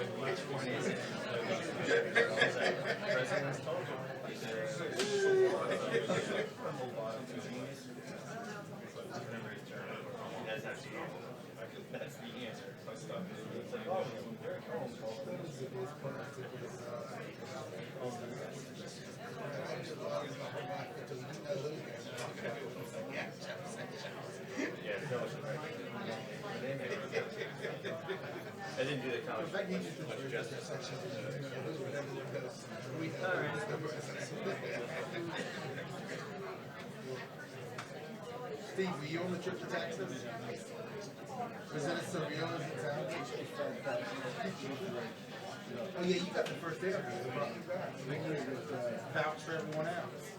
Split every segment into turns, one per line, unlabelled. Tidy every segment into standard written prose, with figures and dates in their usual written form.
Which one is it? President's told you. That's the answer. I didn't do the college justice.
Steve, were you on the trip to Texas? Was it a surreal as it sounds? Oh yeah, you got the first interview. They brought you back. Pouch for everyone else.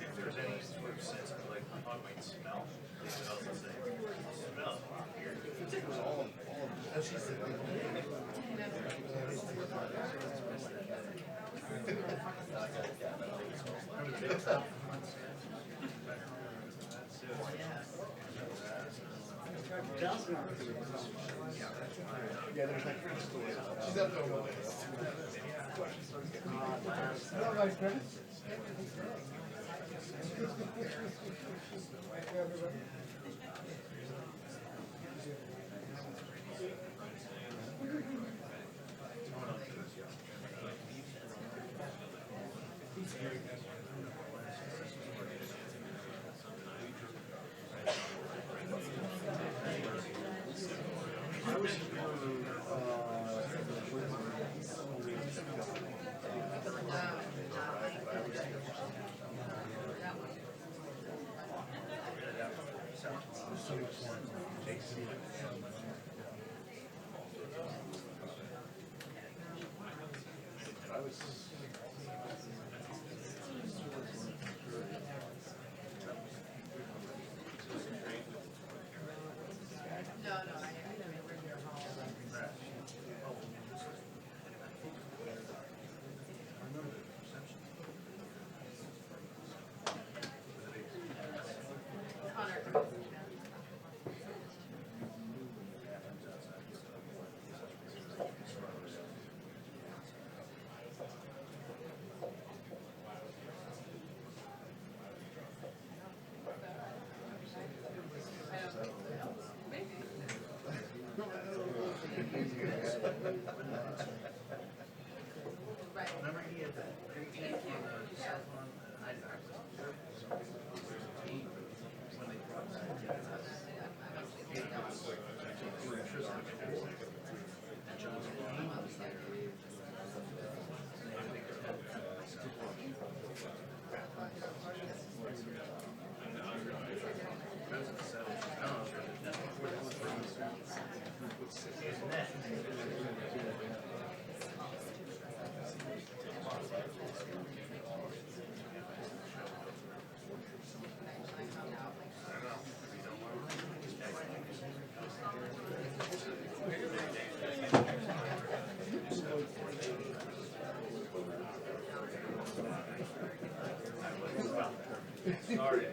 If there's any sort of sense of like how it might smell, it smells the same. It smells weird.
It was all of she said, yeah, there's like she's up there on the list. Hello, Vice President.
Remember he had that great cell phone? I didn't when they brought that Sorry.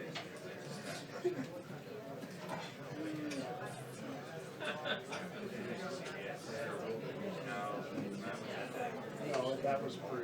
No, that was pretty.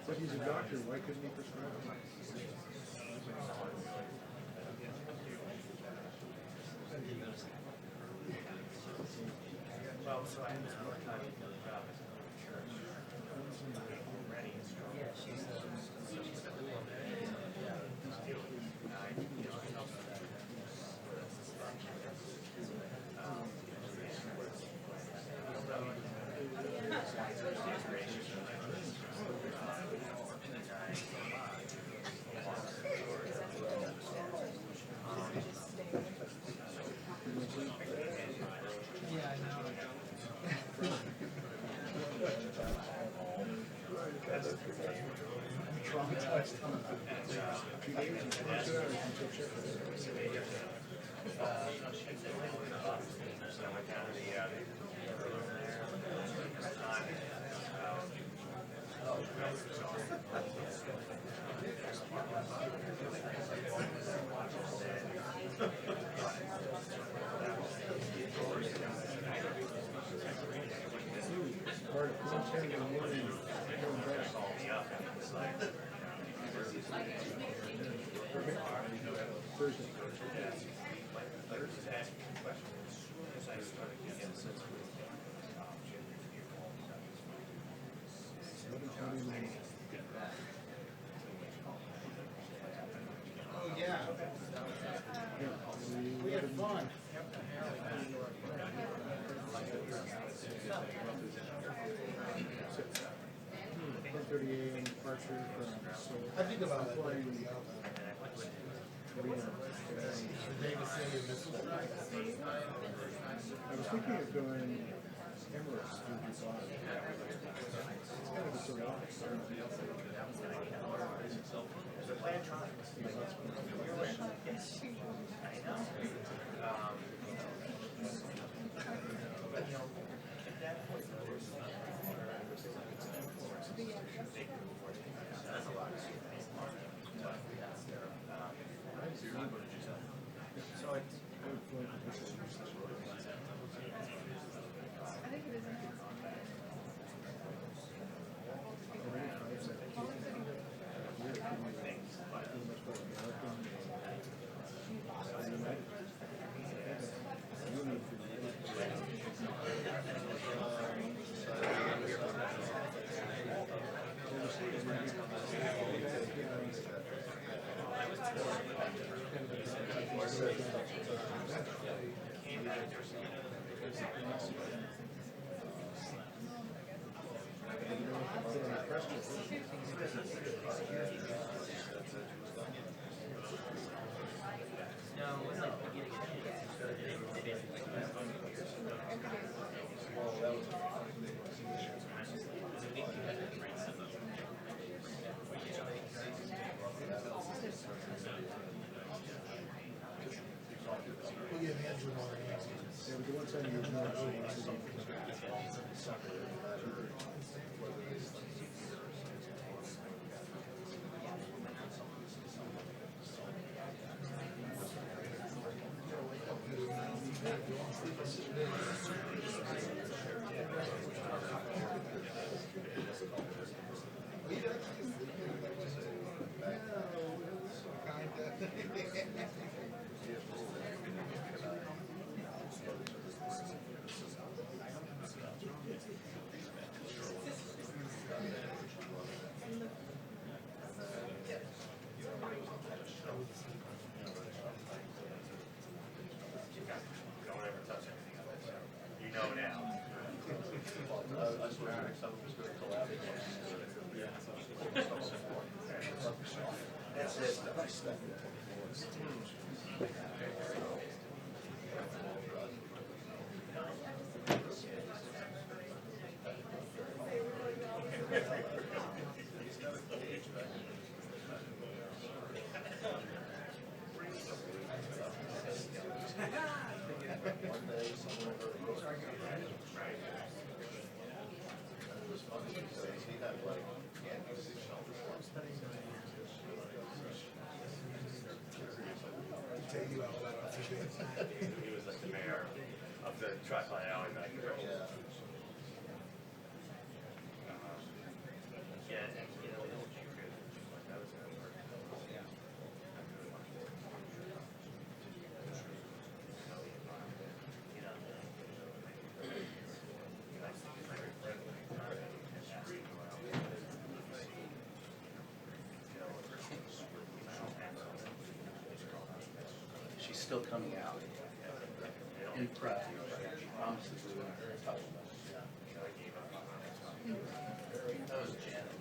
But he's a doctor, why couldn't he prescribe it?
Well, so I ended up talking to the job as a church. Ready and strong. Yeah, she's been a little bit. Yeah. I help with that.
Traumatized. Thursday. Oh yeah. We had fun. 10:30 a.m. departure from Seoul. I think about it. I was thinking of going Emirates through Dubai. It's kind of a surprise.
The Plantronics. I know. But you know, at that point, that's a lot. So it's That's it. He was like the mayor of the Tri-Cloud Alley back there. Yeah, and you know, that was gonna work.
She's still coming out in prep. She promises we wouldn't touch them. That was Janet.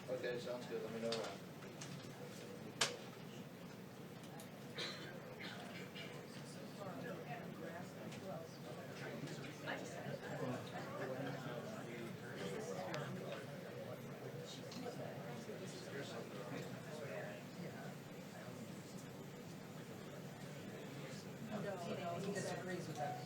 Okay, sounds good. Let me know.
He disagrees with that.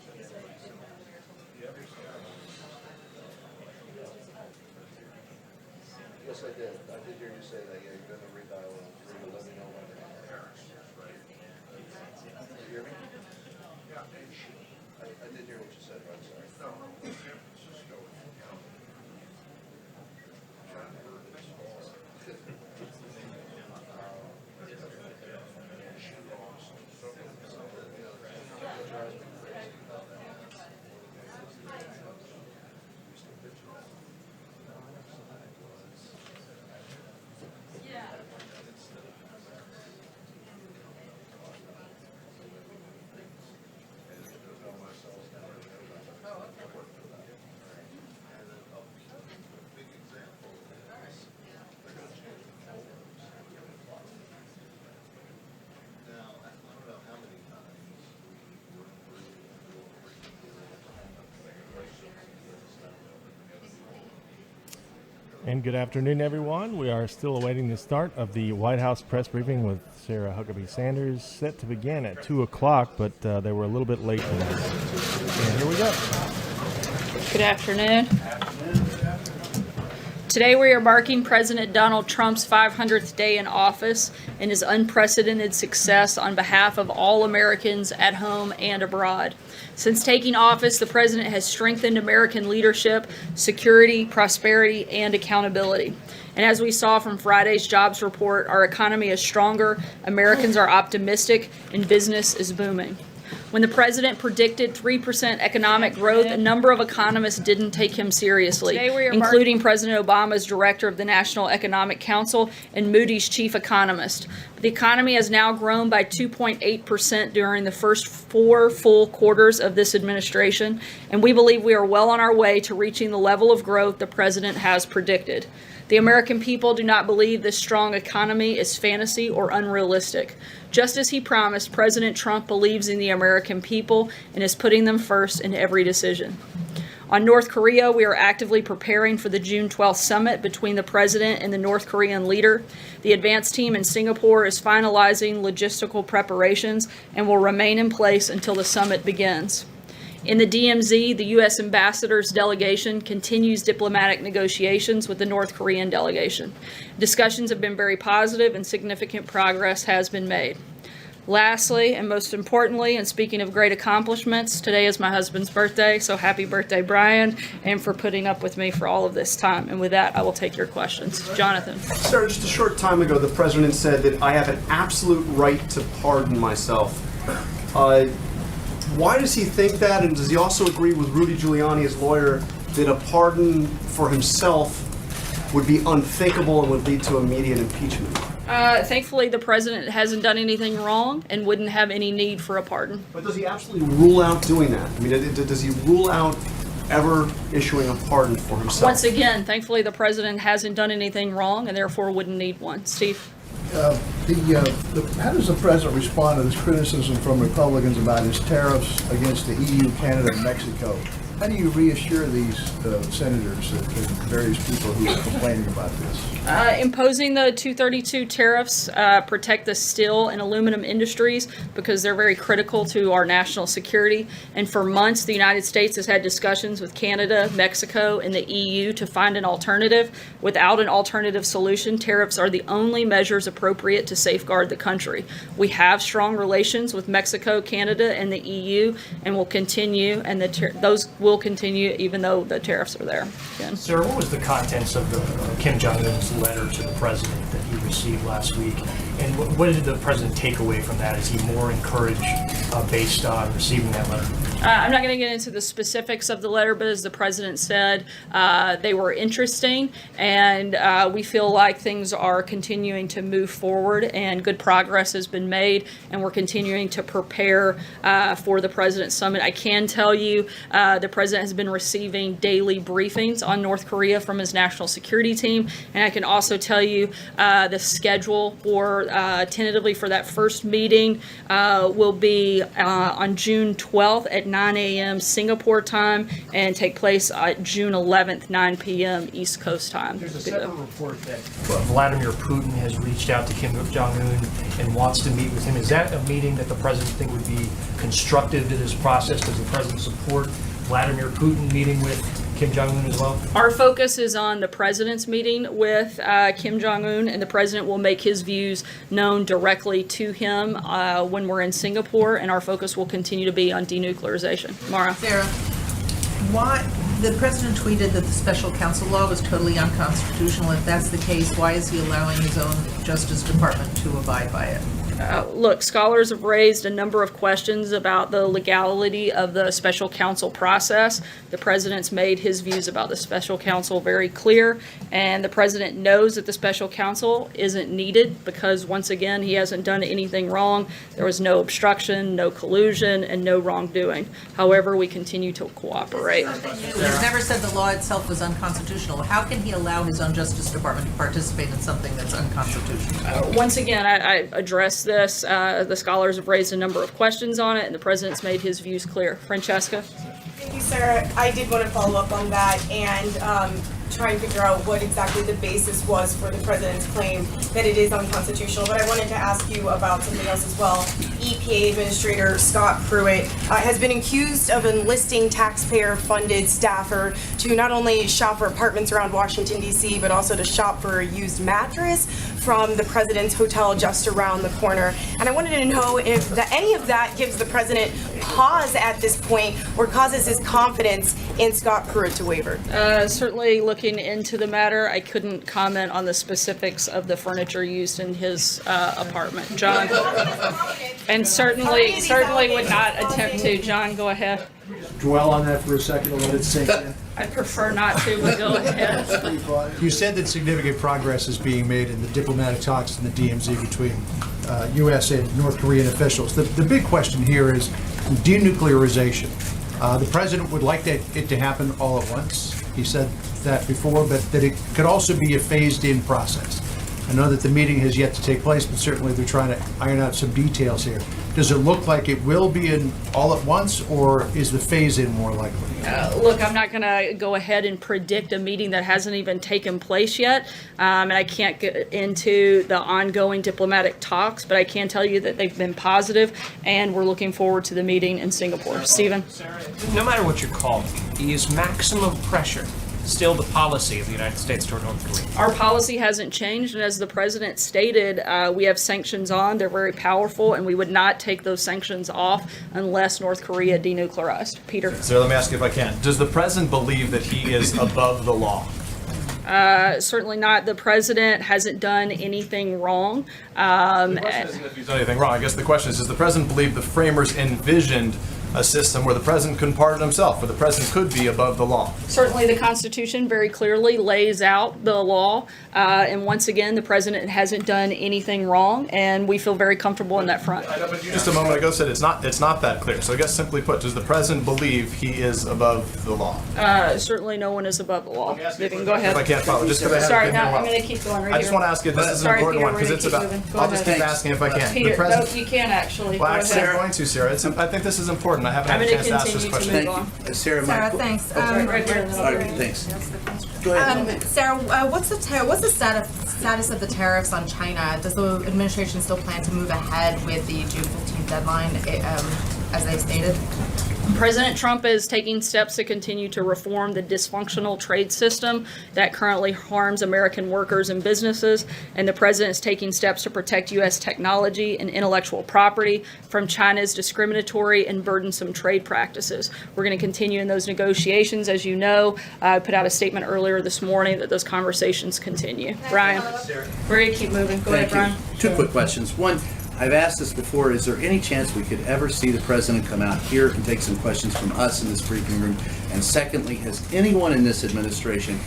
Yes, I did. I did hear you say that. Yeah, you're going to redial it. You're going to let me know when. Did you hear me? I did hear what you said. I'm sorry.
And good afternoon, everyone. We are still awaiting the start of the White House press briefing with Sarah Huckabee Sanders, set to begin at 2 o'clock, but they were a little bit late tonight. And here we go.
Good afternoon. Today we are marking President Donald Trump's 500th day in office and his unprecedented success on behalf of all Americans at home and abroad. Since taking office, the president has strengthened American leadership, security, prosperity, and accountability. And as we saw from Friday's jobs report, our economy is stronger, Americans are optimistic, and business is booming. When the president predicted 3% economic growth, a number of economists didn't take him seriously, including President Obama's director of the National Economic Council and Moody's chief economist. But the economy has now grown by 2.8% during the first 4 full quarters of this administration, and we believe we are well on our way to reaching the level of growth the president has predicted. The American people do not believe this strong economy is fantasy or unrealistic. Just as he promised, President Trump believes in the American people and is putting them first in every decision. On North Korea, we are actively preparing for the June 12th summit between the president and the North Korean leader. The advance team in Singapore is finalizing logistical preparations and will remain in place until the summit begins. In the DMZ, the U.S. ambassador's delegation continues diplomatic negotiations with the North Korean delegation. Discussions have been very positive and significant progress has been made. Lastly, and most importantly, and speaking of great accomplishments, today is my husband's birthday, so happy birthday, Brian, and for putting up with me for all of this time. And with that, I will take your questions. Jonathan.
Sir, just a short time ago, the president said that I have an absolute right to pardon myself. Why does he think that, and does he also agree with Rudy Giuliani, his lawyer, that a pardon for himself would be unthinkable and would lead to immediate impeachment?
Thankfully, the president hasn't done anything wrong and wouldn't have any need for a pardon.
But does he absolutely rule out doing that? I mean, does he rule out ever issuing a pardon for himself?
Once again, thankfully, the president hasn't done anything wrong and therefore wouldn't need one. Steve?
How does the president respond to this criticism from Republicans about his tariffs against the EU, Canada, and Mexico? How do you reassure these senators and various people who are complaining about this?
Imposing the 232 tariffs protect the steel and aluminum industries because they're very critical to our national security. And for months, the United States has had discussions with Canada, Mexico, and the EU to find an alternative. Without an alternative solution, tariffs are the only measures appropriate to safeguard the country. We have strong relations with Mexico, Canada, and the EU, and will continue, and those will continue even though the tariffs are there. Again.
Sir, what was the contents of the Kim Jong-un's letter to the president that he received last week? And what did the president take away from that? Is he more encouraged based on receiving that letter?
I'm not going to get into the specifics of the letter, but as the president said, they were interesting, and we feel like things are continuing to move forward and good progress has been made, and we're continuing to prepare for the President's Summit. I can tell you the president has been receiving daily briefings on North Korea from his national security team, and I can also tell you the schedule for tentatively for that first meeting will be on June 12th at 9 a.m. Singapore time and take place at June 11th, 9 p.m. East Coast time.
There's a separate report that Vladimir Putin has reached out to Kim Jong-un and wants to meet with him. Is that a meeting that the president think would be constructive to this process? Does the president support Vladimir Putin meeting with Kim Jong-un as well?
Our focus is on the president's meeting with Kim Jong-un, and the president will make his views known directly to him when we're in Singapore, and our focus will continue to be on denuclearization. Mara?
Sarah, why, the president tweeted that the special counsel law was totally unconstitutional. If that's the case, why is he allowing his own Justice Department to abide by it?
Look, scholars have raised a number of questions about the legality of the special counsel process. The president's made his views about the special counsel very clear, and the president knows that the special counsel isn't needed because, once again, he hasn't done anything wrong. There was no obstruction, no collusion, and no wrongdoing. However, we continue to cooperate.
He's never said the law itself was unconstitutional. How can he allow his own Justice Department to participate in something that's unconstitutional?
Once again, I addressed this. The scholars have raised a number of questions on it, and the president's made his views clear. Francesca?
Thank you, Sarah. I did want to follow up on that and try and figure out what exactly the basis was for the president's claim that it is unconstitutional. But I wanted to ask you about something else as well. EPA Administrator Scott Pruitt has been accused of enlisting taxpayer-funded staffer to not only shop for apartments around Washington, D.C., but also to shop for a used mattress from the president's hotel just around the corner. And I wanted to know if any of that gives the president pause at this point or causes his confidence in Scott Pruitt to waver.
Certainly looking into the matter. I couldn't comment on the specifics of the furniture used in his apartment. John? And certainly would not attempt to. John, go ahead.
Dwell on that for a second and let it sink in.
I'd prefer not to, but go ahead.
You said that significant progress is being made in the diplomatic talks in the DMZ between U.S. and North Korean officials. The big question here is denuclearization. The president would like it to happen all at once. He said that before, but that it could also be a phased-in process. I know that the meeting has yet to take place, but certainly they're trying to iron out some details here. Does it look like it will be in all at once, or is the phase-in more likely?
Look, I'm not going to go ahead and predict a meeting that hasn't even taken place yet, and I can't get into the ongoing diplomatic talks, but I can tell you that they've been positive, and we're looking forward to the meeting in Singapore. Stephen?
No matter what you're called, you use maximum pressure
still the policy of the United States toward North Korea?
Our policy hasn't changed, and as the president stated, we have sanctions on. They're very powerful, and we would not take those sanctions off unless North Korea denuclearized. Peter.
So let me ask you if I can. Does the president believe that he is above the law?
Certainly not. The president hasn't done anything wrong.
The question isn't if he's done anything wrong. I guess the question is, does the president believe the framers envisioned a system where the president couldn't pardon himself, where the president could be above the law?
Certainly, the Constitution very clearly lays out the law, and once again, the president hasn't done anything wrong, and we feel very comfortable in that front.
I know, but you just a moment ago said it's not that clear. So I guess simply put, does the president believe he is above the law?
Certainly, no one is above the law. Vivian, go ahead.
If I can't follow, just because I haven't
Sorry,
been
no,
here a
I'm
while.
going to keep going right
I just
here.
want to ask you, this is an
Sorry,
important
Peter,
one,
we're
because
gonna
it's
keep
about,
moving. Go
I'll just
ahead.
keep asking if I can.
Peter,
The president,
no, you can actually.
well,
Go
actually, I'm
ahead.
going to, Sarah. I think this is important. I haven't
I'm
had a
going to
chance to ask this
continue to
question.
move on.
Sarah,
Sarah, thanks.
Right here, and then I'll
Okay,
go.
thanks. Go ahead.
Sarah, what's the status of the tariffs on China? Does the administration still plan to move ahead with the June 15th deadline, as they stated?
President Trump is taking steps to continue to reform the dysfunctional trade system that currently harms American workers and businesses, and the president is taking steps to protect U.S. technology and intellectual property from China's discriminatory and burdensome trade practices. We're going to continue in those negotiations. As you know, I put out a statement earlier this morning that those conversations continue. Brian, we're going to keep moving. Go ahead, Brian.
Two quick questions. One, I've asked this before, is there any chance we could ever see the president come out here and take some questions from us in this briefing room? And secondly, has anyone in this administration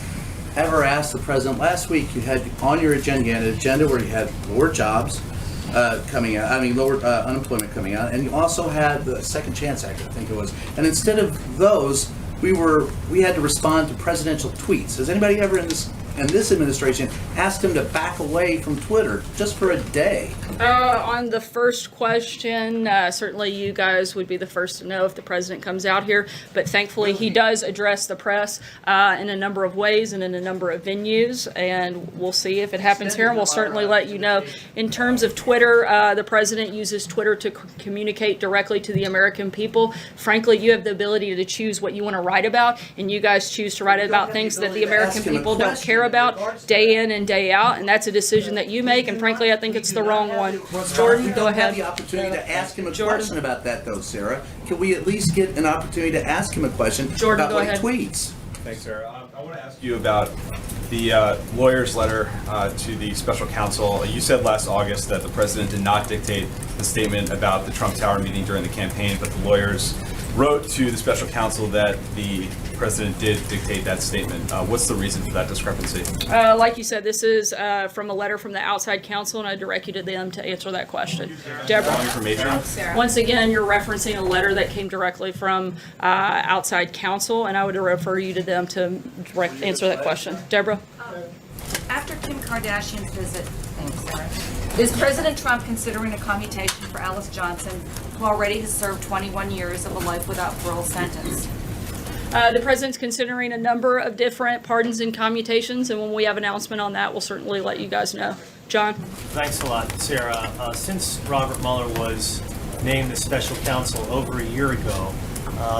ever asked the president, last week you had on your agenda where you had lower jobs coming out, lower unemployment coming out, and you also had the Second Chance Act, I think it was. And instead of those, we had to respond to presidential tweets. Has anybody ever in this administration asked him to back away from Twitter just for a day?
On the first question, certainly you guys would be the first to know if the president comes out here, but thankfully he does address the press in a number of ways and in a number of venues, and we'll see if it happens here, and we'll certainly let you know. In terms of Twitter, the president uses Twitter to communicate directly to the American people. Frankly, you have the ability to choose what you want to write about, and you guys choose to write about things that the American people don't care about day in and day out, and that's a decision that you make, and frankly, I think it's the wrong one. Jordan, go ahead.
We don't have the opportunity to ask him a question about that, though, Sarah. Can we at least get an opportunity to ask him a question
Jordan,
about
go
what
ahead.
he tweets?
Thanks, Sarah. I want to ask you about the lawyer's letter to the special counsel. You said last August that the president did not dictate the statement about the Trump Tower meeting during the campaign, but the lawyers wrote to the special counsel that the president did dictate that statement. What's the reason for that discrepancy?
Like you said, this is from a letter from the outside counsel, and I directed them to answer that question. Deborah.
Wrong information?
Once again, you're referencing a letter that came directly from outside counsel, and I would refer you to them to answer that question. Deborah?
After Kim Kardashian's visit, is President Trump considering a commutation for Alice Johnson, who already has served 21 years of a life without parole sentence?
The president's considering a number of different pardons and commutations, and when we have an announcement on that, we'll certainly let you guys know. John?
Thanks a lot, Sarah. Since Robert Mueller was named the special counsel over a year ago,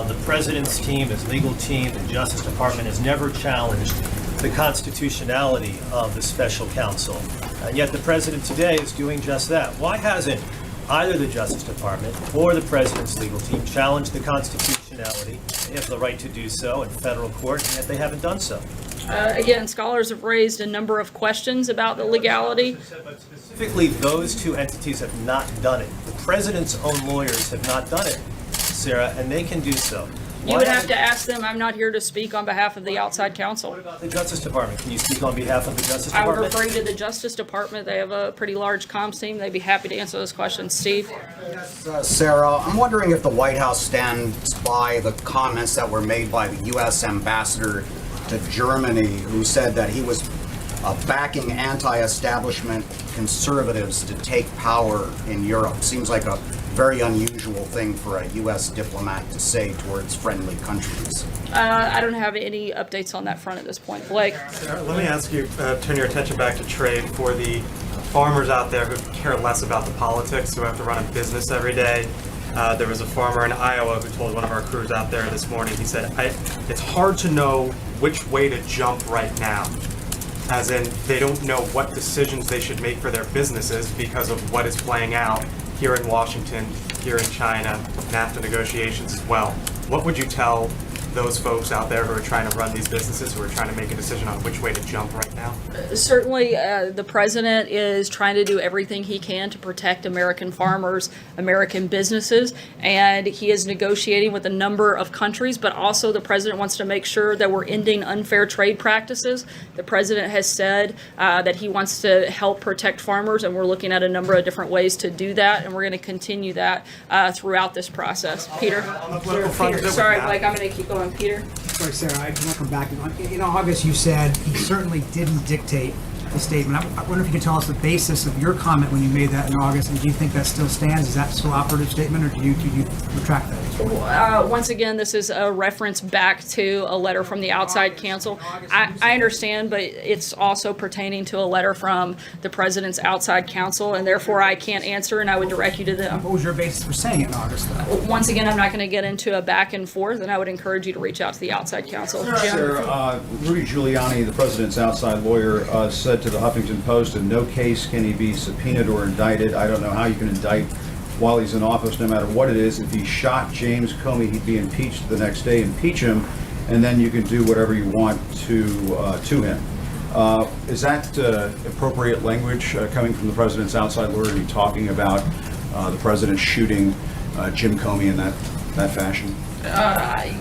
the president's team, his legal team, the Justice Department has never challenged the constitutionality of the special counsel. And yet the president today is doing just that. Why hasn't either the Justice Department or the president's legal team challenged the constitutionality? They have the right to do so in federal court, and yet they haven't done so.
Again, scholars have raised a number of questions about the legality.
But specifically, those two entities have not done it. The president's own lawyers have not done it, Sarah, and they can do so.
You would have to ask them. I'm not here to speak on behalf of the outside counsel.
What about the Justice Department? Can you speak on behalf of the Justice
I would
Department?
refer you to the Justice Department. They have a pretty large comms team. They'd be happy to answer those questions. Steve?
Sarah, I'm wondering if the White House stands by the comments that were made by the U.S. ambassador to Germany, who said that he was backing anti-establishment conservatives to take power in Europe. Seems like a very unusual thing for a U.S. diplomat to say towards friendly countries.
I don't have any updates on that front at this point. Blake?
Sarah, let me ask you, turn your attention back to trade for the farmers out there who care less about the politics, who have to run a business every day. There was a farmer in Iowa who told one of our crews out there this morning, he said, it's hard to know which way to jump right now. As in, they don't know what decisions they should make for their businesses because of what is playing out here in Washington, here in China, NAFTA negotiations as well. What would you tell those folks out there who are trying to run these businesses, who are trying to make a decision on which way to jump right now?
Certainly, the president is trying to do everything he can to protect American farmers, American businesses, and he is negotiating with a number of countries, but also the president wants to make sure that we're ending unfair trade practices. The president has said that he wants to help protect farmers, and we're looking at a number of different ways to do that, and we're going to continue that throughout this process. Peter? Sorry, Blake, I'm going to keep going. Peter?
Sorry, Sarah, I want to come back. In August, you said he certainly didn't dictate the statement. I wonder if you could tell us the basis of your comment when you made that in August, and do you think that still stands? Is that still operative statement, or do you retract that?
Once again, this is a reference back to a letter from the outside counsel. I understand, but it's also pertaining to a letter from the president's outside counsel, and therefore I can't answer, and I would direct you to them.
What was your basis for saying it in August, though?
Once again, I'm not going to get into a back and forth, and I would encourage you to reach out to the outside counsel.
Sir, Rudy Giuliani, the president's outside lawyer, said to the Huffington Post, in no case can he be subpoenaed or indicted. I don't know how you can indict while he's in office, no matter what it is. If he shot James Comey, he'd be impeached the next day. Impeach him, and then you can do whatever you want to him. Is that appropriate language coming from the president's outside lawyer to be talking about the president shooting Jim Comey in that fashion?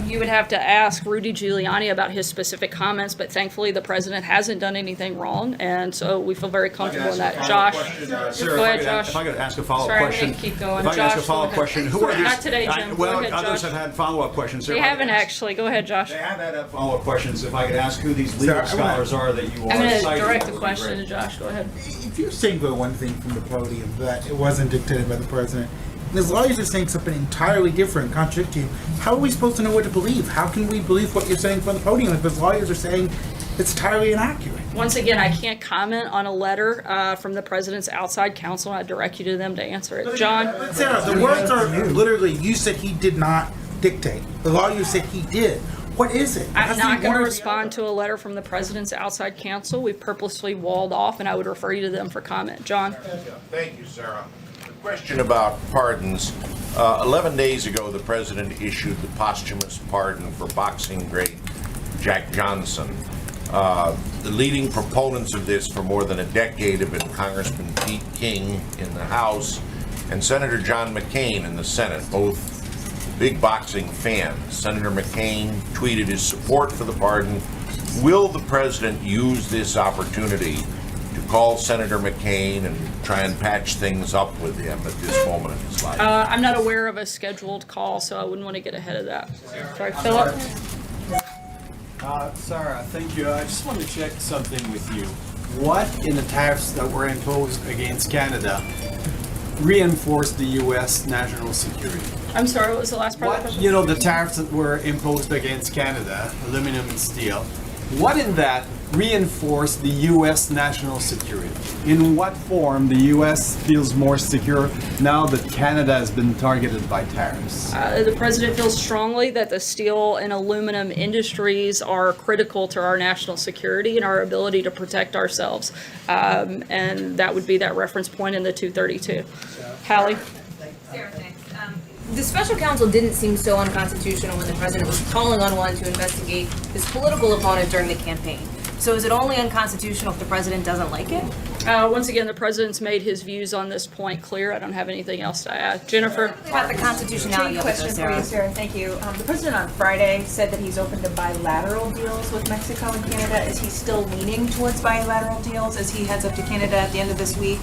You would have to ask Rudy Giuliani about his specific comments, but thankfully the president hasn't done anything wrong, and so we feel very comfortable in that. Josh? Go ahead, Josh.
If I could ask a follow-up
Sorry,
question.
I'm gonna keep going.
If I could
Josh,
ask a follow-up question. Who are these?
Not today, Jim.
Well,
Go ahead,
others
Josh.
have had follow-up questions.
They haven't actually. Go ahead, Josh.
They have had follow-up questions. If I could ask who these legal scholars are that you are
I'm going to
citing,
direct
that
the
would be
question
great.
to Josh. Go ahead.
If you're saying the one thing from the podium, that it wasn't dictated by the president, and his lawyers are saying something entirely different, contradicting you, how are we supposed to know what to believe? How can we believe what you're saying from the podium if his lawyers are saying it's entirely inaccurate?
Once again, I can't comment on a letter from the president's outside counsel. I direct you to them to answer it. John?
But Sarah, the words are literally, you said he did not dictate. The lawyer said he did. What is it?
I'm not going to respond to a letter from the president's outside counsel. We've purposely walled off, and I would refer you to them for comment. John?
Thank you, Sarah. Question about pardons. 11 days ago, the president issued the posthumous pardon for boxing great Jack Johnson. The leading proponents of this for more than a decade have been Congressman Pete King in the House and Senator John McCain in the Senate, both big boxing fans. Senator McCain tweeted his support for the pardon. Will the president use this opportunity to call Senator McCain and try and patch things up with him at this moment in his life?
I'm not aware of a scheduled call, so I wouldn't want to get ahead of that. Sorry, Philip?
Sarah, thank you. I just want to check something with you. What in the tariffs that were imposed against Canada reinforced the U.S. national security?
I'm sorry, what was the last part of the question?
You know, the tariffs that were imposed against Canada, aluminum and steel, what in that reinforced the U.S. national security? In what form the U.S. feels more secure now that Canada has been targeted by tariffs?
The president feels strongly that the steel and aluminum industries are critical to our national security and our ability to protect ourselves. And that would be that reference point in the 232. Hallie?
Sarah, thanks. The special counsel didn't seem so unconstitutional when the president was calling on one to investigate his political opponent during the campaign. So is it only unconstitutional if the president doesn't like it?
Once again, the president's made his views on this point clear. I don't have anything else to add. Jennifer?
About the constitutionality of it,
Question for you, Sarah. Thank you. The president on Friday said that he's open to bilateral deals with Mexico and Canada. Is he still leaning towards bilateral deals as he heads up to Canada at the end of this week?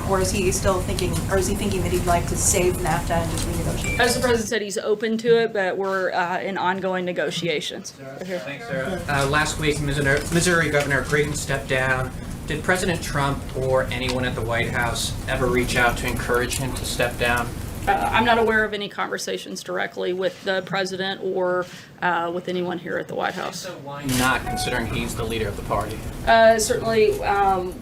Or is he still thinking, or is he thinking that he'd like to save NAFTA and just renegotiate?
As the president said, he's open to it, but we're in ongoing negotiations.
Thanks, Sarah. Last week, Missouri Governor Creighton stepped down. Did President Trump or anyone at the White House ever reach out to encourage him to step down?
I'm not aware of any conversations directly with the president or with anyone here at the White House.
So why not, considering he's the leader of the party?
Certainly,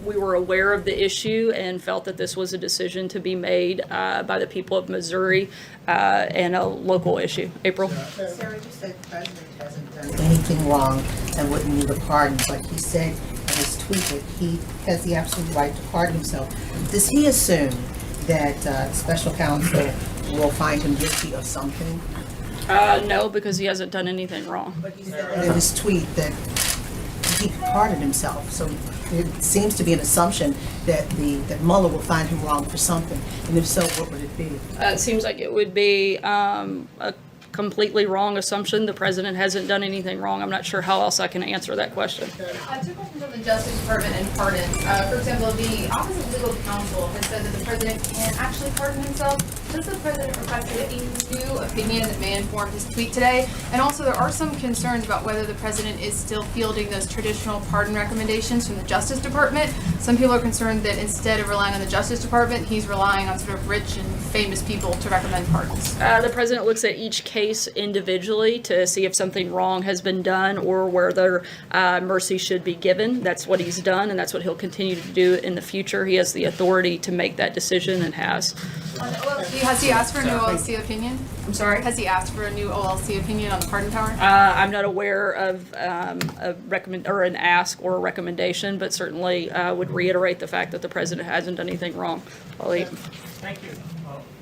we were aware of the issue and felt that this was a decision to be made by the people of Missouri and a local issue. April?
Sarah just said the president hasn't done anything wrong and wouldn't need a pardon, but he said in his tweet that he has the absolute right to pardon himself. Does he assume that special counsel will find him guilty of something?
No, because he hasn't done anything wrong.
But he said in his tweet that he could pardon himself, so it seems to be an assumption that that Mueller will find him wrong for something, and if so, what would it be?
It seems like it would be a completely wrong assumption. The president hasn't done anything wrong. I'm not sure how else I can answer that question.
Two questions on the Justice Department and pardons. For example, the Office of Legal Counsel has said that the president can actually pardon himself. Has the president requested a new opinion that may inform his tweet today? And also, there are some concerns about whether the president is still fielding those traditional pardon recommendations from the Justice Department. Some people are concerned that instead of relying on the Justice Department, he's relying on sort of rich and famous people to recommend pardons.
The president looks at each case individually to see if something wrong has been done or whether mercy should be given. That's what he's done, and that's what he'll continue to do in the future. He has the authority to make that decision and has.
On OLC, has he asked for a new OLC opinion? I'm sorry, has he asked for a new OLC opinion on the pardon power?
I'm not aware of a recommend or an ask or a recommendation, but certainly would reiterate the fact that the president hasn't done anything wrong.
Thank you.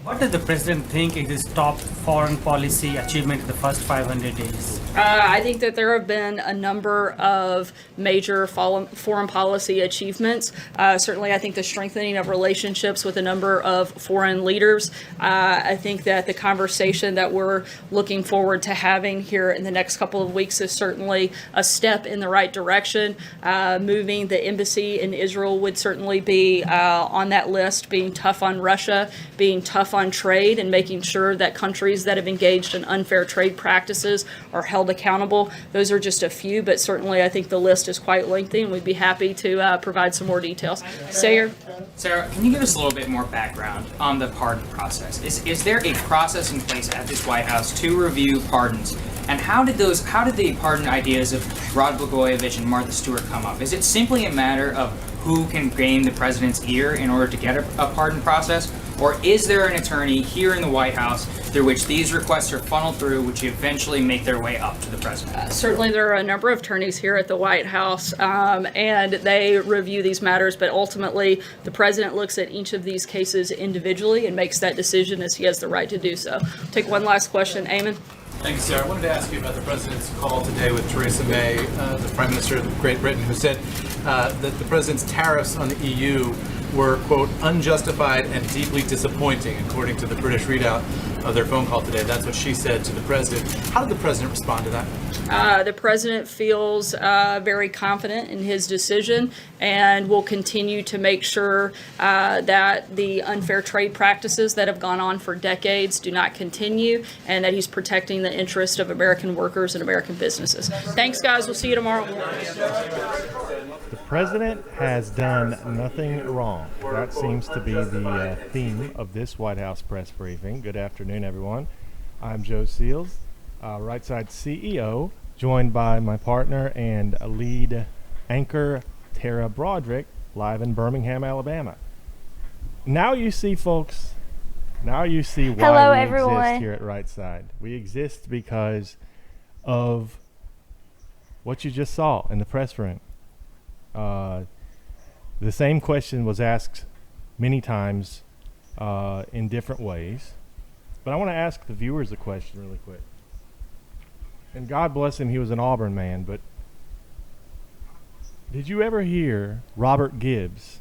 What does the president think is his top foreign policy achievement in the first 500 days?
I think that there have been a number of major foreign policy achievements. Certainly, I think the strengthening of relationships with a number of foreign leaders. I think that the conversation that we're looking forward to having here in the next couple of weeks is certainly a step in the right direction. Moving the embassy in Israel would certainly be on that list, being tough on Russia, being tough on trade, and making sure that countries that have engaged in unfair trade practices are held accountable. Those are just a few, but certainly I think the list is quite lengthy, and we'd be happy to provide some more details. Sarah,
can you give us a little bit more background on the pardon process? Is there a process in place at this White House to review pardons? And how did the pardon ideas of Rod Blagojevich and Martha Stewart come up? Is it simply a matter of who can gain the president's ear in order to get a pardon process? Or is there an attorney here in the White House through which these requests are funneled through, which eventually make their way up to the president?
Certainly there are a number of attorneys here at the White House, and they review these matters, but ultimately the president looks at each of these cases individually and makes that decision as he has the right to do so. Take one last question. Eamon?
Thank you, Sarah. I wanted to ask you about the president's call today with Theresa May, the Prime Minister of Great Britain, who said that the president's tariffs on the EU were, quote, unjustified and deeply disappointing, according to the British readout of their phone call today. That's what she said to the president. How did the president respond to that?
The president feels very confident in his decision and will continue to make sure that the unfair trade practices that have gone on for decades do not continue, and that he's protecting the interest of American workers and American businesses. Thanks, guys. We'll see you tomorrow.
The president has done nothing wrong. That seems to be the theme of this White House press briefing. Good afternoon, everyone. I'm Joe Seals, Right Side CEO, joined by my partner and lead anchor, Tara Broderick, live in Birmingham, Alabama. Now you see, folks, why we exist here at Right Side. We exist because of what you just saw in the press room. The same question was asked many times in different ways, but I want to ask the viewers a question really quick. And God bless him, he was an Auburn man, but did you ever hear Robert Gibbs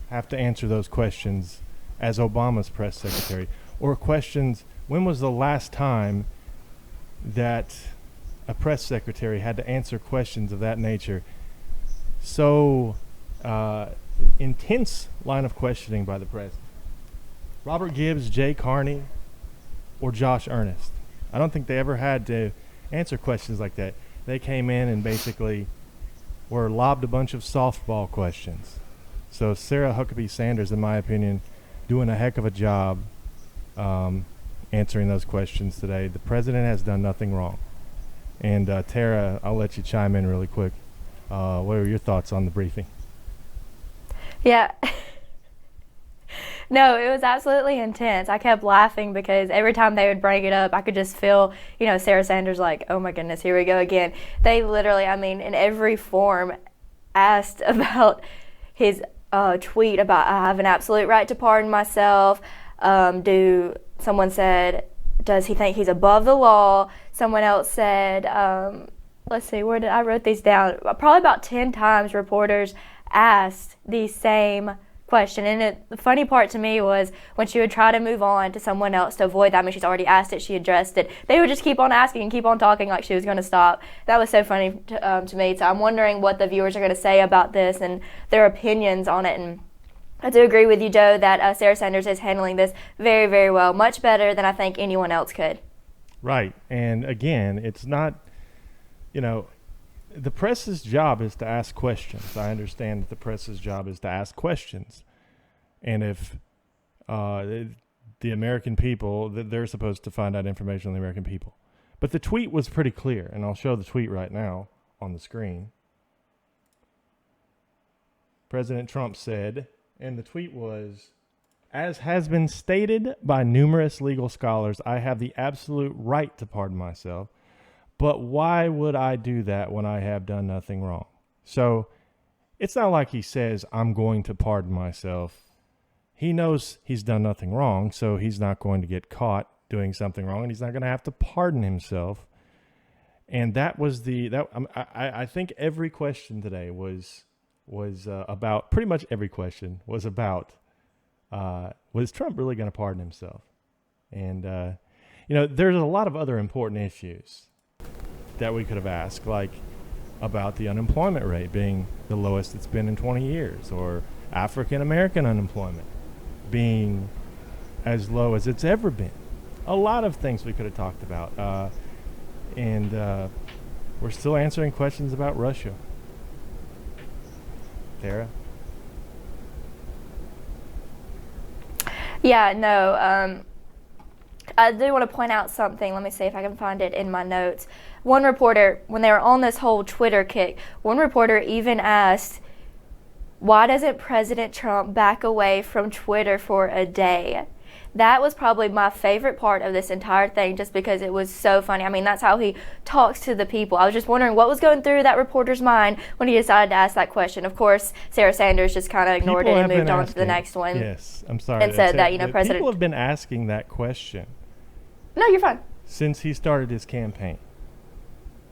have to answer those questions as Obama's press secretary? Or questions, when was the last time that a press secretary had to answer questions of that nature? So intense line of questioning by the president. Robert Gibbs, Jay Carney, or Josh Earnest. I don't think they ever had to answer questions like that. They came in and basically were lobbed a bunch of softball questions. So Sarah Huckabee Sanders, in my opinion, doing a heck of a job answering those questions today. The president has done nothing wrong. And Tara, I'll let you chime in really quick. What are your thoughts on the briefing?
Yeah. No, it was absolutely intense. I kept laughing because every time they would bring it up, I could just feel, Sarah Sanders like, oh my goodness, here we go again. They literally, in every form asked about his tweet about I have an absolute right to pardon myself. Someone said, does he think he's above the law? Someone else said, let's see, where did I wrote these down? Probably about 10 times reporters asked the same question. And the funny part to me was when she would try to move on to someone else to avoid that. She's already asked it, she addressed it. They would just keep on asking and keep on talking like she was going to stop. That was so funny to me. So I'm wondering what the viewers are going to say about this and their opinions on it. And I do agree with you, Joe, that Sarah Sanders is handling this very, very well, much better than I think anyone else could.
Right. And again, it's not, the press's job is to ask questions. I understand that the press's job is to ask questions. And if the American people, they're supposed to find out information on the American people. But the tweet was pretty clear, and I'll show the tweet right now on the screen. President Trump said, and the tweet was, as has been stated by numerous legal scholars, I have the absolute right to pardon myself. But why would I do that when I have done nothing wrong? So it's not like he says, I'm going to pardon myself. He knows he's done nothing wrong, so he's not going to get caught doing something wrong, and he's not going to have to pardon himself. And that was I think every question today was about, pretty much every question was about, was Trump really going to pardon himself? And, there's a lot of other important issues that we could have asked, like about the unemployment rate being the lowest it's been in 20 years, or African American unemployment being as low as it's ever been. A lot of things we could have talked about. And we're still answering questions about Russia. Tara?
Yeah, no, I do want to point out something. Let me see if I can find it in my notes. One reporter, when they were on this whole Twitter kick, one reporter even asked, why doesn't President Trump back away from Twitter for a day? That was probably my favorite part of this entire thing, just because it was so funny. That's how he talks to the people. I was just wondering what was going through that reporter's mind when he decided to ask that question. Of course, Sarah Sanders just kind of ignored it and moved on to the next one.
Yes, I'm sorry.
And said that, President...
People have been asking that question.
No, you're fine.
Since he started his campaign.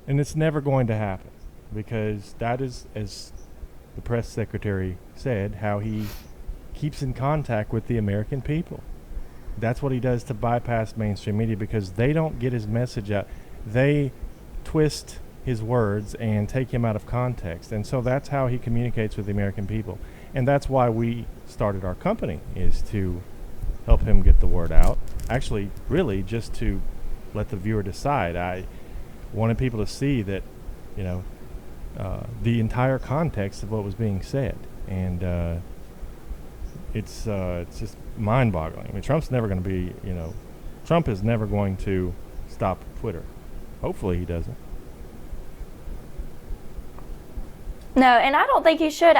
And it's never going to happen, because that is, as the press secretary said, how he keeps in contact with the American people. That's what he does to bypass mainstream media, because they don't get his message out. They twist his words and take him out of context. And so that's how he communicates with the American people. And that's why we started our company, is to help him get the word out. Actually, really, just to let the viewer decide. I wanted people to see that, the entire context of what was being said. And it's just mind-boggling. Trump's never going to be, Trump is never going to stop Twitter. Hopefully he doesn't.
No, and I don't think he should.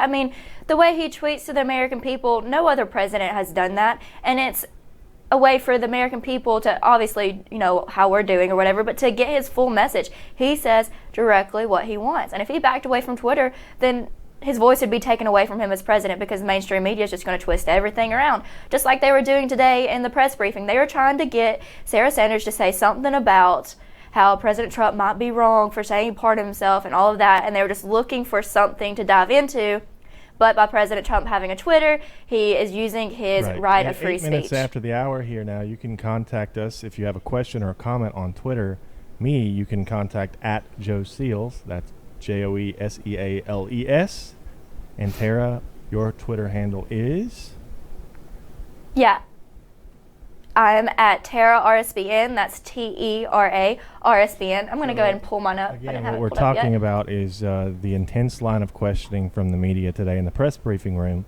The way he tweets to the American people, no other president has done that. And it's a way for the American people to, obviously, how we're doing or whatever, but to get his full message. He says directly what he wants. And if he backed away from Twitter, then his voice would be taken away from him as president, because mainstream media is just going to twist everything around. Just like they were doing today in the press briefing. They were trying to get Sarah Sanders to say something about how President Trump might be wrong for saying he pardoned himself and all of that, and they were just looking for something to dive into. But by President Trump having a Twitter, he is using his right of free speech.
8 minutes after the hour here now, you can contact us if you have a question or a comment on Twitter. Me, you can contact at Joe Seals. That's JoeSeales. And Tara, your Twitter handle is?
Yeah. I'm at Tara RSBN. That's TERA RSBN. I'm going to go ahead and pull mine up.
Again, what we're talking about is the intense line of questioning from the media today in the press briefing room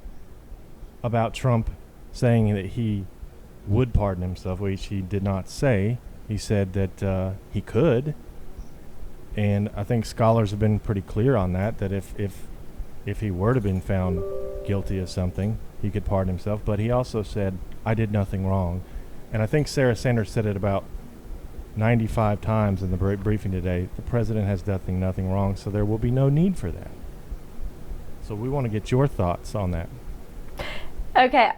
about Trump saying that he would pardon himself, which he did not say. He said that he could, and I think scholars have been pretty clear on that. That if he were to been found guilty of something, he could pardon himself. But he also said, "I did nothing wrong," and I think Sarah Sanders said it about 95 times in the briefing today. The president has done nothing wrong, so there will be no need for that. So we want to get your thoughts on that.
Okay.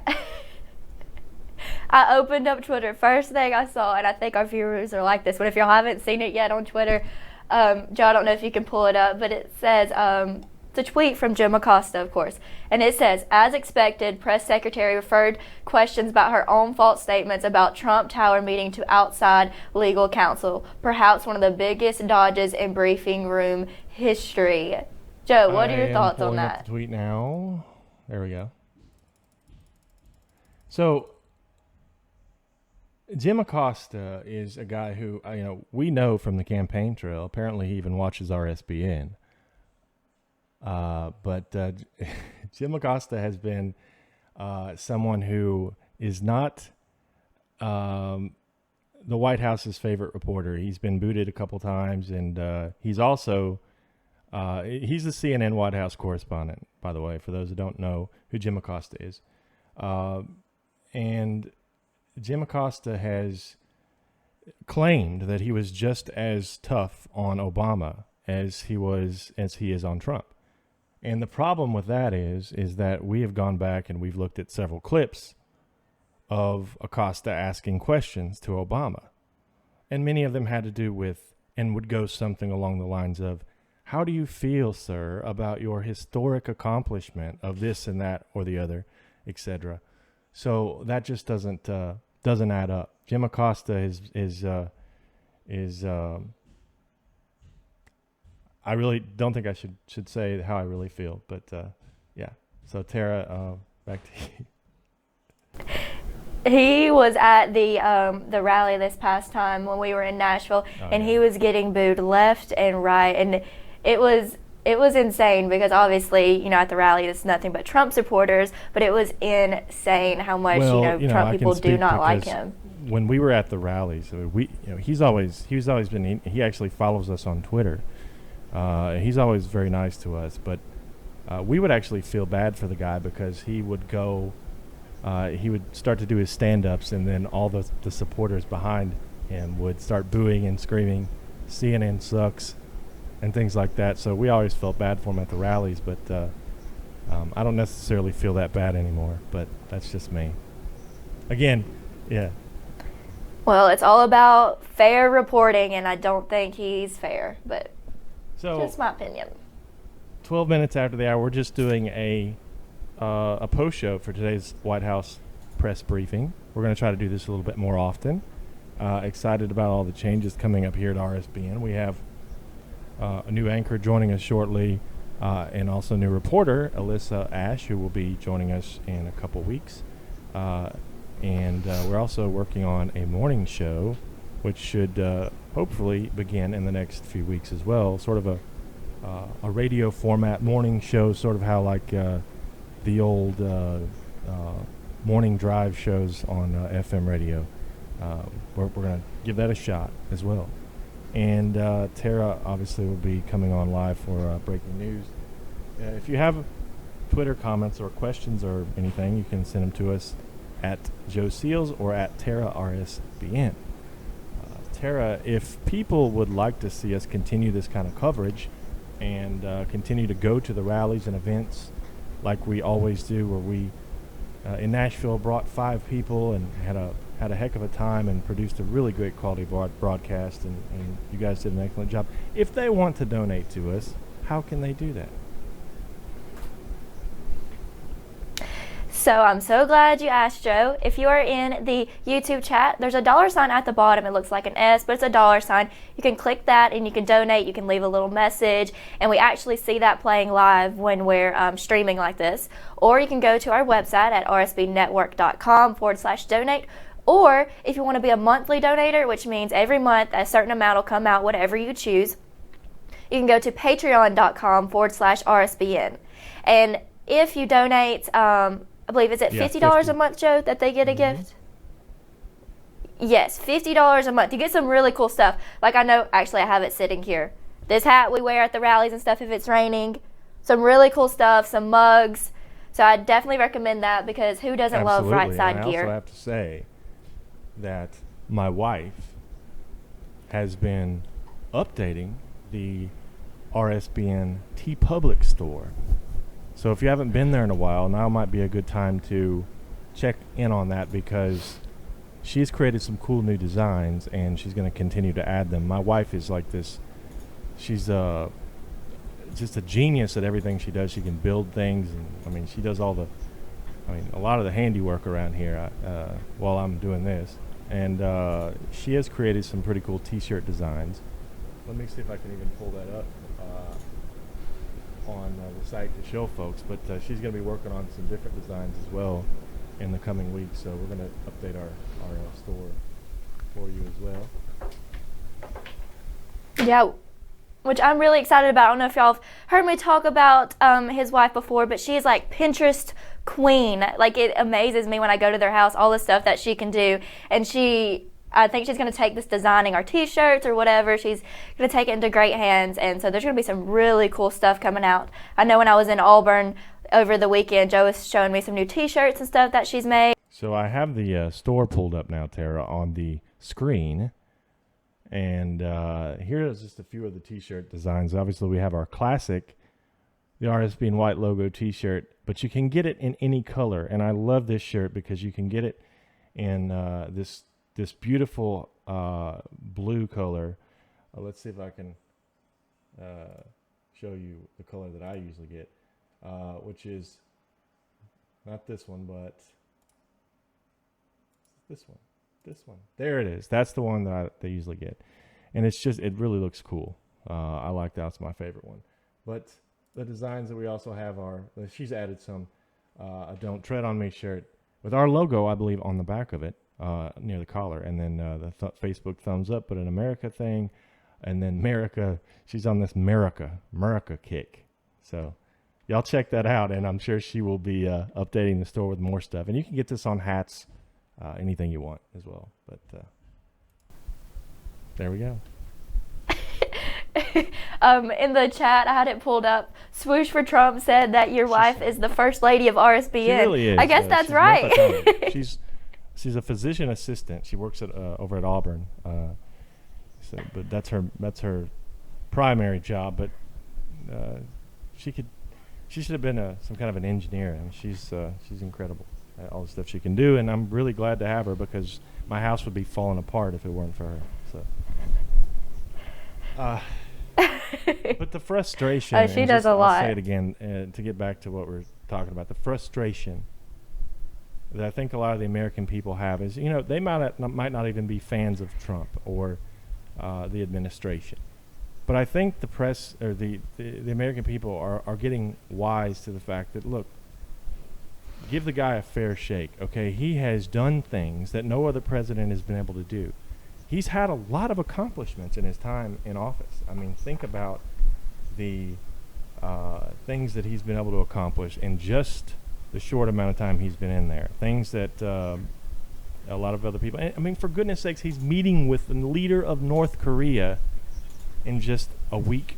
I opened up Twitter. First thing I saw, and I think our viewers are like this, but if y'all haven't seen it yet on Twitter, Joe, I don't know if you can pull it up, but it says, it's a tweet from Jim Acosta, of course, and it says, as expected, press secretary referred questions about her own false statements about Trump Tower meeting to outside legal counsel, perhaps one of the biggest dodges in briefing room history. Joe, what are your thoughts on that?
Up the tweet now. There we go. So Jim Acosta is a guy who, we know from the campaign trail. Apparently, he even watches RSBN. But Jim Acosta has been someone who is not the White House's favorite reporter. He's been booted a couple times, and he's also he's the CNN White House correspondent, by the way, for those who don't know who Jim Acosta is. And Jim Acosta has claimed that he was just as tough on Obama as he is on Trump. And the problem with that is that we have gone back and we've looked at several clips of Acosta asking questions to Obama. And many of them had to do with, and would go something along the lines of, how do you feel, sir, about your historic accomplishment of this and that or the other, etc.? So that just doesn't add up. Jim Acosta is I really don't think I should say how I really feel, but yeah. So Tara, back to you.
He was at the rally this past time when we were in Nashville, and he was getting booed left and right, and it was insane because obviously, at the rally it's nothing but Trump supporters, but it was insane how much Trump people do not like him.
When we were at the rallies, he's always been. He actually follows us on Twitter. He's always very nice to us, but we would actually feel bad for the guy because he would go. He would start to do his stand-ups, and then all the supporters behind him would start booing and screaming, "CNN sucks," and things like that. So we always felt bad for him at the rallies, but I don't necessarily feel that bad anymore. But that's just me. Again, yeah.
Well, it's all about fair reporting, and I don't think he's fair, but just my opinion.
12 minutes after the hour, we're just doing a post show for today's White House press briefing. We're going to try to do this a little bit more often. Excited about all the changes coming up here at RSBN. We have a new anchor joining us shortly, and also a new reporter, Alyssa Ash, who will be joining us in a couple weeks. And we're also working on a morning show, which should hopefully begin in the next few weeks as well. Sort of a radio format morning show, sort of how like the old morning drive shows on FM radio. We're going to give that a shot as well. And Tara obviously will be coming on live for breaking news. If you have Twitter comments or questions or anything, you can send them to us at Joe Seals or at Tara RSBN. Tara, if people would like to see us continue this kind of coverage and continue to go to the rallies and events like we always do, where we in Nashville brought 5 people and had a heck of a time and produced a really great quality broadcast, and you guys did an excellent job. If they want to donate to us, how can they do that?
So I'm so glad you asked, Joe. If you are in the YouTube chat, there's a $sign at the bottom. It looks like an S, but it's a $sign. You can click that and you can donate. You can leave a little message, and we actually see that playing live when we're streaming like this. Or you can go to our website at rsbnetwork.com/donate. Or if you want to be a monthly donator, which means every month a certain amount will come out, whatever you choose, you can go to patreon.com/RSBN. And if you donate, I believe, is it $50 a month, Joe, that they get a gift? Yes, $50 a month. You get some really cool stuff. Like I know, actually, I have it sitting here. This hat we wear at the rallies and stuff if it's raining. Some really cool stuff, some mugs. So I definitely recommend that because who doesn't love right side
and I
gear?
also have to say that my wife has been updating the RSBN T Public store. So if you haven't been there in a while, now might be a good time to check in on that because she's created some cool new designs and she's going to continue to add them. My wife is like this. She's just a genius at everything she does. She can build things, and I mean, she does a lot of the handiwork around here while I'm doing this. And she has created some pretty cool T-shirt designs. Let me see if I can even pull that up on the site to show folks. But she's going to be working on some different designs as well in the coming weeks. So we're going to update our store for you as well.
Yeah, which I'm really excited about. I don't know if y'all have heard me talk about his wife before, but she is like Pinterest queen. Like, it amazes me when I go to their house, all the stuff that she can do. And I think she's going to take this designing our t-shirts or whatever. She's going to take it into great hands. And so there's going to be some really cool stuff coming out. I know when I was in Auburn over the weekend, Joe was showing me some new t-shirts and stuff that she's made.
So I have the store pulled up now, Tara, on the screen. And here is just a few of the T-shirt designs. Obviously, we have our classic, the RSB and white logo T-shirt, but you can get it in any color. And I love this shirt because you can get it in this beautiful blue color. Let's see if I can show you the color that I usually get, which is not this one, but this one. This one. There it is. That's the one that they usually get. And it really looks cool. I like that. It's my favorite one. But the designs that we also have she's added some a Don't Tread on Me shirt with our logo, I believe, on the back of it, near the collar. And then the Facebook thumbs up, but an America thing. And then America, she's on this America kick. So y'all check that out. And I'm sure she will be updating the store with more stuff. And you can get this on hats, anything you want as well. But there we go.
In the chat, I had it pulled up. Swoosh for Trump said that your wife is the first lady of RSBN.
She really is.
I guess that's right.
She's a physician assistant. She works over at Auburn. But that's her primary job. But she should have been some kind of an engineer. And she's incredible. All the stuff she can do, and I'm really glad to have her because my house would be falling apart if it weren't for her. So, but the frustration.
She does a lot.
I'll say it again to get back to what we're talking about. The frustration that I think a lot of the American people have is, they might not even be fans of Trump or the administration, but I think the press or the American people are getting wise to the fact that, look, give the guy a fair shake, okay? He has done things that no other president has been able to do. He's had a lot of accomplishments in his time in office. I mean, think about the things that he's been able to accomplish in just the short amount of time he's been in there. Things that a lot of other people... I mean, for goodness sakes, he's meeting with the leader of North Korea in just a week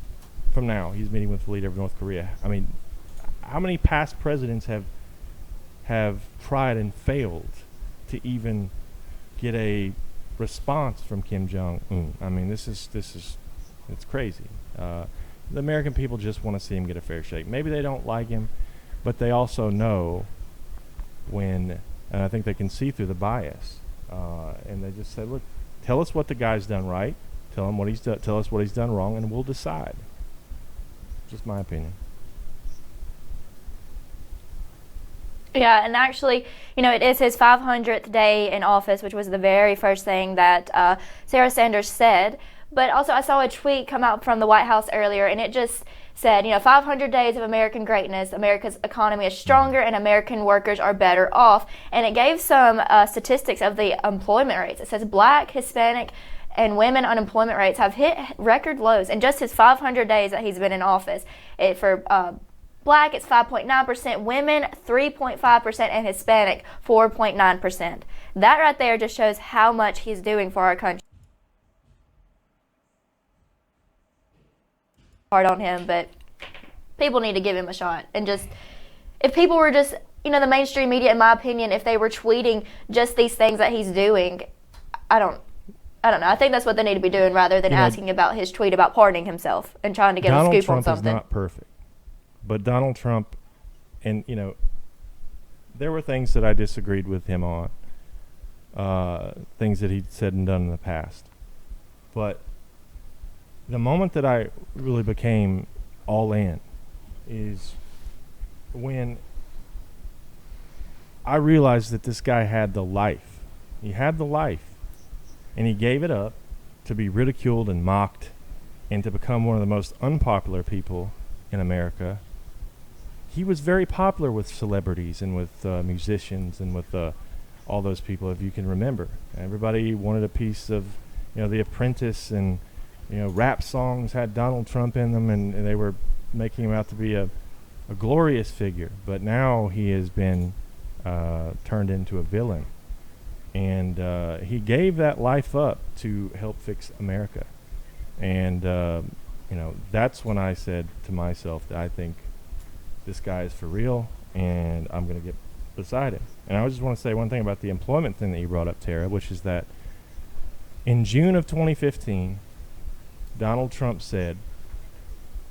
from now. He's meeting with the leader of North Korea. I mean, how many past presidents have tried and failed to even get a response from Kim Jong-un? I mean, it's crazy. The American people just want to see him get a fair shake. Maybe they don't like him, but they also know and I think they can see through the bias, and they just say, look, tell us what the guy's done right, tell us what he's done wrong, and we'll decide. Just my opinion.
Yeah, and actually, it is his 500th day in office, which was the very first thing that Sarah Sanders said. But also, I saw a tweet come out from the White House earlier, and it just said, 500 days of American greatness, America's economy is stronger, and American workers are better off. And it gave some statistics of the employment rates. It says Black, Hispanic, and women unemployment rates have hit record lows in just his 500 days that he's been in office. For Black, it's 5.9%, women 3.5%, and Hispanic 4.9%. That right there just shows how much he's doing for our country. Hard on him, but people need to give him a shot. And just, if people were just, the mainstream media, in my opinion, if they were tweeting just these things that he's doing, I don't know. I think that's what they need to be doing rather than asking about his tweet about pardoning himself and trying to get a scoop on something.
Donald Trump is not perfect, but Donald Trump, and there were things that I disagreed with him on, things that he'd said and done in the past. But the moment that I really became all in is when I realized that this guy had the life. He had the life. And he gave it up to be ridiculed and mocked and to become one of the most unpopular people in America. He was very popular with celebrities and with musicians and with all those people, if you can remember. Everybody wanted a piece of, The Apprentice, and, rap songs had Donald Trump in them, and they were making him out to be a glorious figure. But now he has been turned into a villain. And he gave that life up to help fix America. And, that's when I said to myself that I think this guy is for real, and I'm going to get beside him. And I just want to say one thing about the employment thing that you brought up, Tara, which is that in June of 2015, Donald Trump said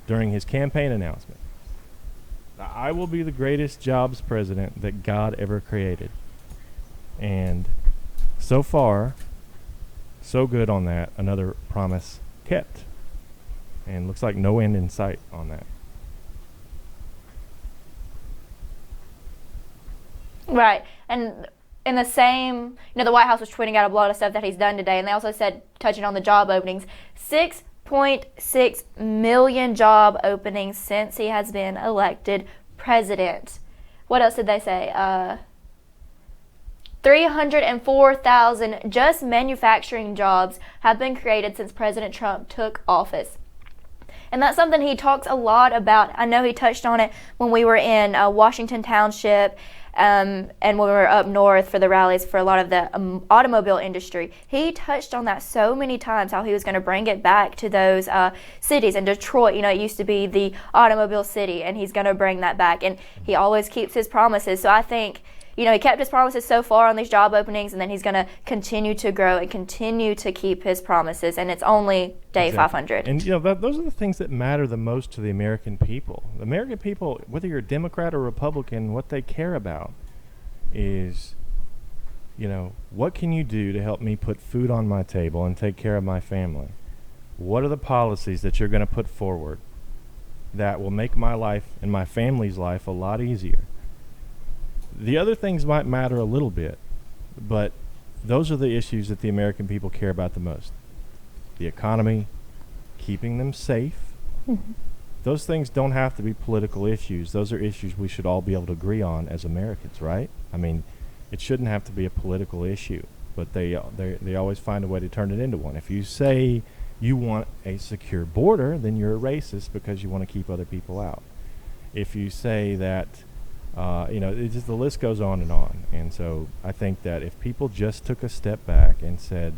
during his campaign announcement, "I will be the greatest jobs president that God ever created." And so far, so good on that. Another promise kept. And looks like no end in sight on that.
Right. And in the same, the White House was tweeting out a lot of stuff that he's done today. And they also said, touching on the job openings, 6.6 million job openings since he has been elected president. What else did they say? 304,000 just manufacturing jobs have been created since President Trump took office. And that's something he talks a lot about. I know he touched on it when we were in Washington Township and when we were up north for the rallies for a lot of the automobile industry. He touched on that so many times, how he was going to bring it back to those cities. And Detroit, it used to be the automobile city, and he's going to bring that back. And he always keeps his promises. So I think, he kept his promises so far on these job openings, and then he's going to continue to grow and continue to keep his promises. And it's only day 500.
And, those are the things that matter the most to the American people. The American people, whether you're Democrat or Republican, what they care about is, what can you do to help me put food on my table and take care of my family? What are the policies that you're going to put forward that will make my life and my family's life a lot easier? The other things might matter a little bit, but those are the issues that the American people care about the most. The economy, keeping them safe.
Mm-hmm.
Those things don't have to be political issues. Those are issues we should all be able to agree on as Americans, right? I mean, it shouldn't have to be a political issue, but they always find a way to turn it into one. If you say you want a secure border, then you're a racist because you want to keep other people out. If you say that the list goes on and on. And so I think that if people just took a step back and said,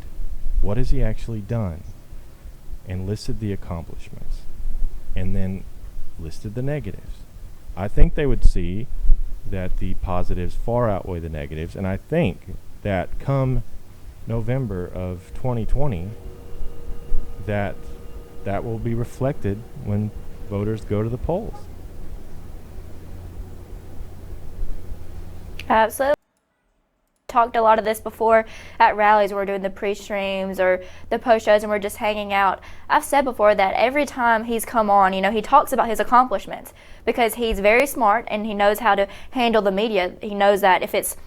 what has he actually done? And listed the accomplishments and then listed the negatives, I think they would see that the positives far outweigh the negatives. And I think that come November of 2020, that will be reflected when voters go to the polls.
Absolutely. Talked a lot of this before at rallies. We're doing the pre-streams or the post-shows and we're just hanging out. I've said before that every time he's come on, he talks about his accomplishments because he's very smart and he knows how to handle the media. He knows that if it's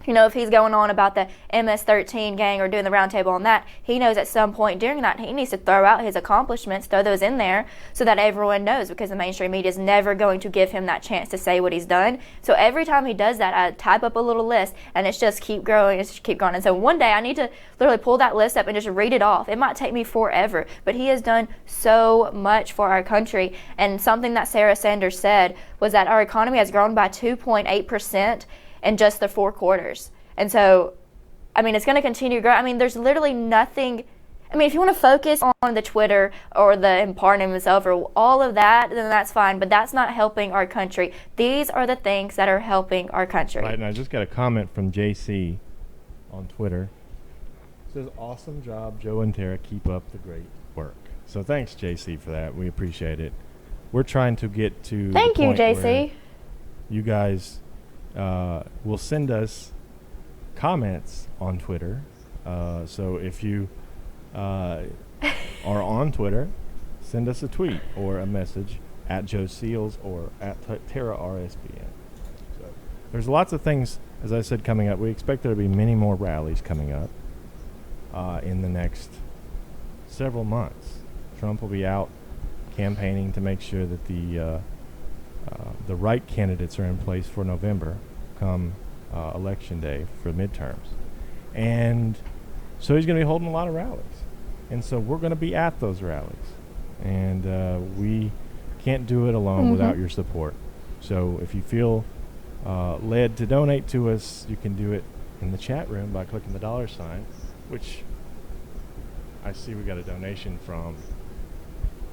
if he's going on about the MS-13 gang or doing the roundtable on that, he knows at some point during that he needs to throw out his accomplishments, throw those in there so that everyone knows, because the mainstream media is never going to give him that chance to say what he's done. So every time he does that, I type up a little list and it's just keep growing, it's just keep going. And so one day I need to literally pull that list up and just read it off. It might take me forever, but he has done so much for our country. And something that Sarah Sanders said was that our economy has grown by 2.8% in just the 4 quarters. And so I mean, it's going to continue to grow. I mean, there's literally nothing. I mean, if you want to focus on the Twitter or the pardoning himself or all of that, then that's fine. But that's not helping our country. These are the things that are helping our country.
Right, and I just got a comment from JC on Twitter. It says, awesome job, Joe and Tara. Keep up the great work. So thanks, JC, for that. We appreciate it. We're trying to get to
Thank
the
you,
point
JC.
where you guys will send us comments on Twitter. So if you are on Twitter, send us a tweet or a message at Joe Seals or at Tara RSBN. So there's lots of things, as I said, coming up. We expect there to be many more rallies coming up in the next several months. Trump will be out campaigning to make sure that the right candidates are in place for November come election day for midterms. And so he's going to be holding a lot of rallies. And so we're going to be at those rallies. And we can't do it alone without your support. So if you feel led to donate to us, you can do it in the chat room by clicking the $, which I see we got a donation from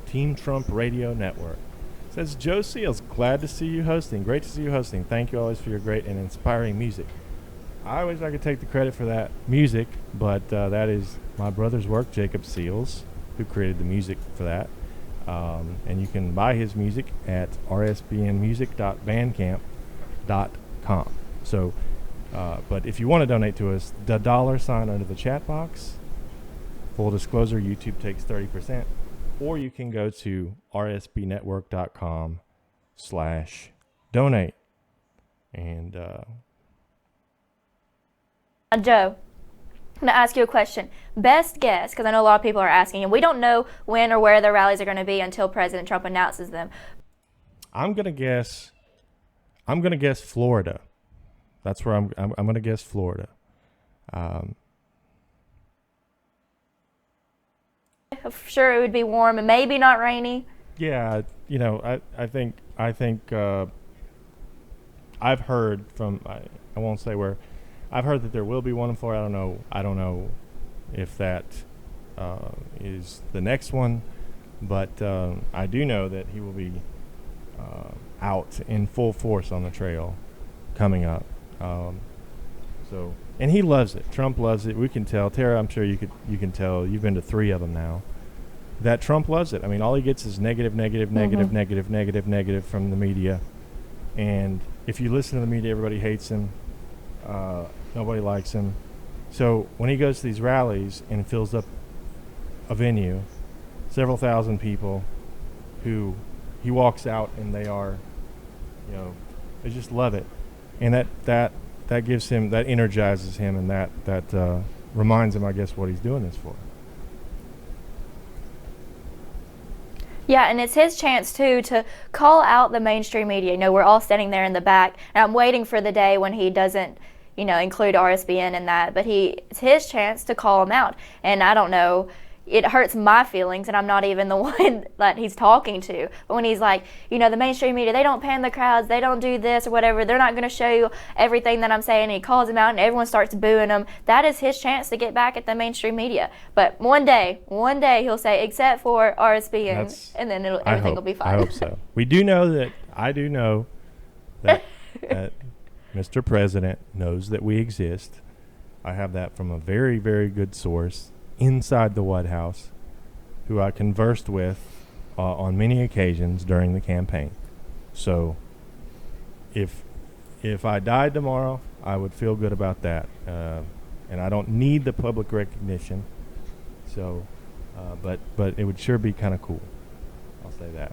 Team Trump Radio Network. It says, Joe Seals, glad to see you hosting. Great to see you hosting. Thank you always for your great and inspiring music. I wish I could take the credit for that music, but that is my brother's work, Jacob Seals, who created the music for that. And you can buy his music at rsbnmusic.bandcamp.com. So, but if you want to donate to us, the $, under the chat box. Full disclosure, YouTube takes 30%. Or you can go to rsbnetwork.com/donate. And
Joe, I'm going to ask you a question. Best guess, because I know a lot of people are asking, and we don't know when or where the rallies are going to be until President Trump announces them.
I'm going to guess Florida. That's where I'm going to guess Florida.
Sure, it would be warm and maybe not rainy.
Yeah, you know, I think I've heard from I won't say where. I've heard that there will be one in Florida. I don't know if that is the next one, but I do know that he will be out in full force on the trail coming up. So, and he loves it. Trump loves it. We can tell. Tara, I'm sure you can tell. You've been to 3 of them now. That Trump loves it. I mean, all he gets is negative from the media. And if you listen to the media, everybody hates him. Nobody likes him. So when he goes to these rallies and fills up a venue, several thousand people, who he walks out and they are, you know, they just love it. And that gives him, that energizes him, and that reminds him, I guess, what he's doing this for.
Yeah, and it's his chance, too, to call out the mainstream media. You know, we're all standing there in the back, and I'm waiting for the day when he doesn't, you know, include RSBN in that. But it's his chance to call him out. And I don't know, it hurts my feelings, and I'm not even the one that he's talking to. But when he's like, you know, the mainstream media, they don't pan the crowds, they don't do this or whatever, they're not going to show you everything that I'm saying, and he calls him out, and everyone starts booing him. That is his chance to get back at the mainstream media. But one day he'll say, except for RSBN, and then everything will be fine.
I hope so. I do know that that Mr. President knows that we exist. I have that from a very, very good source inside the White House, who I conversed with on many occasions during the campaign. So if I died tomorrow, I would feel good about that. And I don't need the public recognition. So, but it would sure be kind of cool. I'll say that.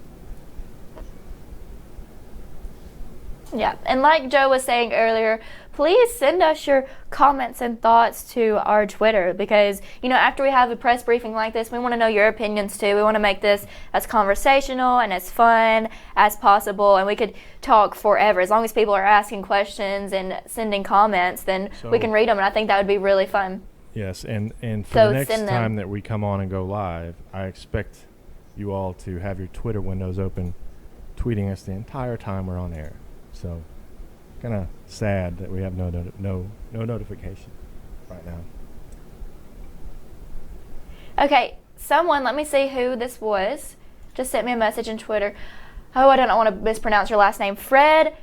Yeah, and like Joe was saying earlier, please send us your comments and thoughts to our Twitter, because, you know, after we have a press briefing like this, we want to know your opinions too. We want to make this as conversational and as fun as possible, and we could talk forever. As long as people are asking questions and sending comments, then we can read them, and I think that would be really fun.
Yes, and for the next time that we come on and go live, I expect you all to have your Twitter windows open, tweeting us the entire time we're on air. So, kind of sad that we have no notification. right now.
Okay, someone, let me see who this was, just sent me a message on Twitter. Oh, I don't want to mispronounce your last name. Fred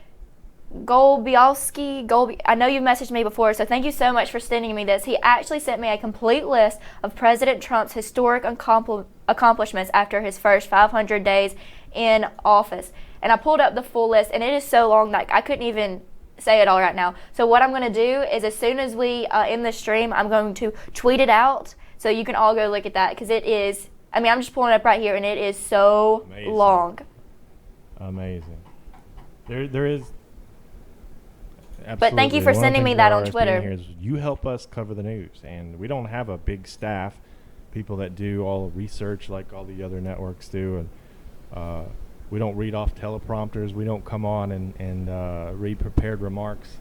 Golbiowski. I know you've messaged me before, so thank you so much for sending me this. He actually sent me a complete list of President Trump's historic accomplishments after his first 500 days in office. And I pulled up the full list, and it is so long that I couldn't even say it all right now. So what I'm going to do is, as soon as we end the stream, I'm going to tweet it out so you can all go look at that, because it is, I mean, I'm just pulling it up right here, and it is so long.
Amazing. There is.
But thank you for sending me that on Twitter.
Here is you help us cover the news, and we don't have a big staff, people that do all the research like all the other networks do, and we don't read off teleprompters. We don't come on and read prepared remarks.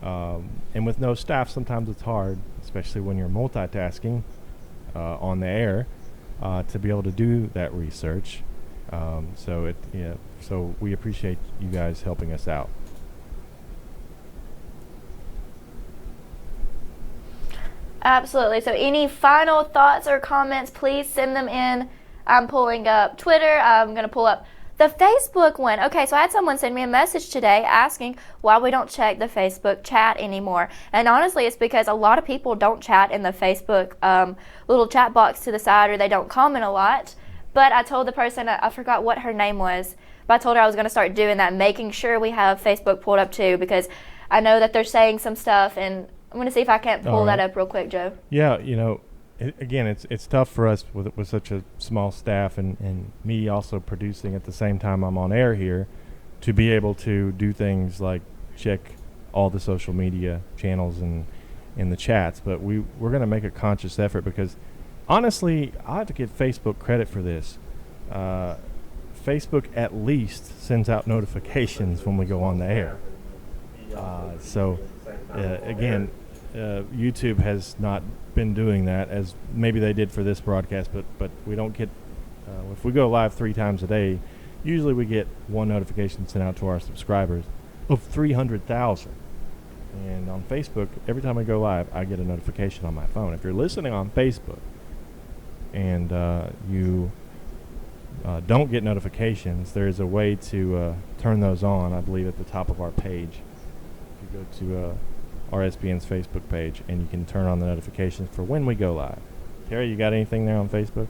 And with no staff, sometimes it's hard, especially when you're multitasking on the air, to be able to do that research. So we appreciate you guys helping us out.
Absolutely. So any final thoughts or comments, please send them in. I'm pulling up Twitter. I'm going to pull up the Facebook one. Okay, so I had someone send me a message today asking why we don't check the Facebook chat anymore. And honestly, it's because a lot of people don't chat in the Facebook little chat box to the side, or they don't comment a lot. But I told the person, I forgot what her name was, but I told her I was going to start doing that, making sure we have Facebook pulled up too, because I know that they're saying some stuff, and I'm going to see if I can't pull that up real quick, Joe.
Yeah, again, it's tough for us with such a small staff, and me also producing at the same time I'm on air here, to be able to do things like check all the social media channels and in the chats. But we're going to make a conscious effort, because honestly, I have to give Facebook credit for this. Facebook at least sends out notifications when we go on the air. Again, YouTube has not been doing that, as maybe they did for this broadcast, but we don't get, if we go live 3 times a day, usually we get one notification sent out to our subscribers of 300,000. And on Facebook, every time I go live, I get a notification on my phone. If you're listening on Facebook and you don't get notifications, there is a way to turn those on, I believe, at the top of our page. If you go to RSBN's Facebook page, and you can turn on the notifications for when we go live. Terry, you got anything there on Facebook?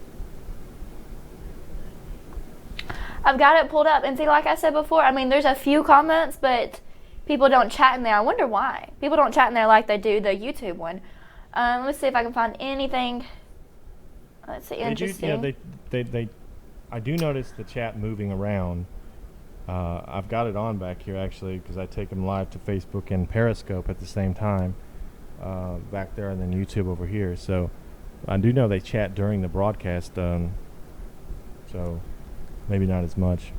I've got it pulled up, and see, like I said before, I mean, there's a few comments, but people don't chat in there. I wonder why. People don't chat in there like they do the YouTube one. Let's see if I can find anything. Let's see, interesting.
I do notice the chat moving around. I've got it on back here, actually, because I take them live to Facebook and Periscope at the same time, back there, and then YouTube over here. So I do know they chat during the broadcast, so maybe not as much.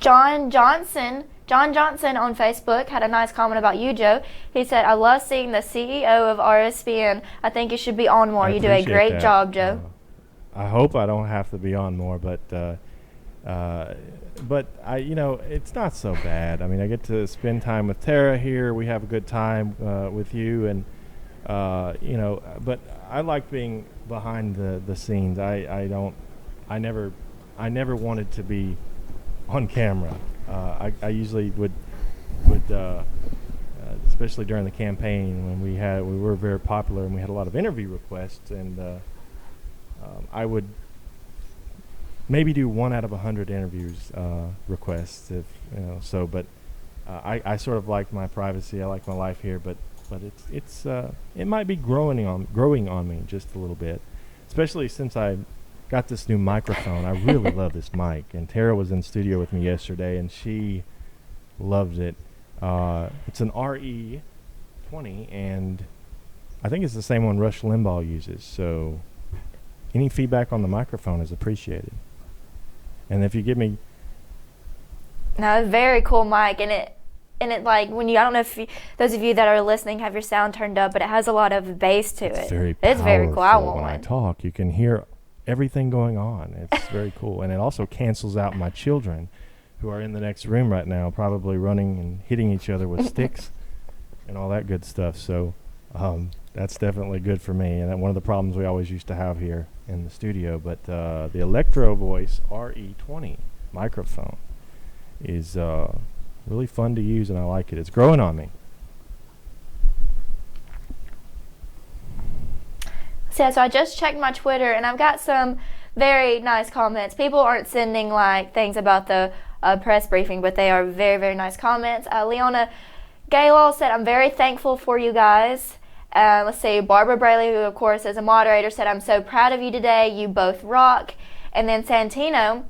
John Johnson on Facebook had a nice comment about you, Joe. He said, I love seeing the CEO of RSBN. I think you should be on more. You do a great job, Joe.
I hope I don't have to be on more, but I, it's not so bad. I mean, I get to spend time with Tara here. We have a good time with you, and but I like being behind the scenes. I never wanted to be on camera. I usually would especially during the campaign when we were very popular and we had a lot of interview requests, and I would maybe do 1 out of 100 interviews requests, if but I sort of like my privacy. I like my life here, but it might be growing on me just a little bit, especially since I got this new microphone. I really love this mic, and Tara was in studio with me yesterday, and she loved it. It's an RE20, and I think it's the same one Rush Limbaugh uses. So any feedback on the microphone is appreciated. And if you give me...
No, it's a very cool mic, and it like, when you, I don't know if those of you that are listening have your sound turned up, but it has a lot of bass to it. It's very cool. I want
when
one.
I talk, you can hear everything going on. It's very cool. And it also cancels out my children, who are in the next room right now, probably running and hitting each other with sticks and all that good stuff. So That's definitely good for me, and one of the problems we always used to have here in the studio. But the Electro Voice RE20 microphone is really fun to use, and I like it. It's growing on me.
So I just checked my Twitter, and I've got some very nice comments. People aren't sending like things about the press briefing, but they are very, very nice comments. Leona Gaylor said, "I'm very thankful for you guys." Let's see, Barbara Braley, who of course is a moderator, said, "I'm so proud of you today. You both rock." And then Santino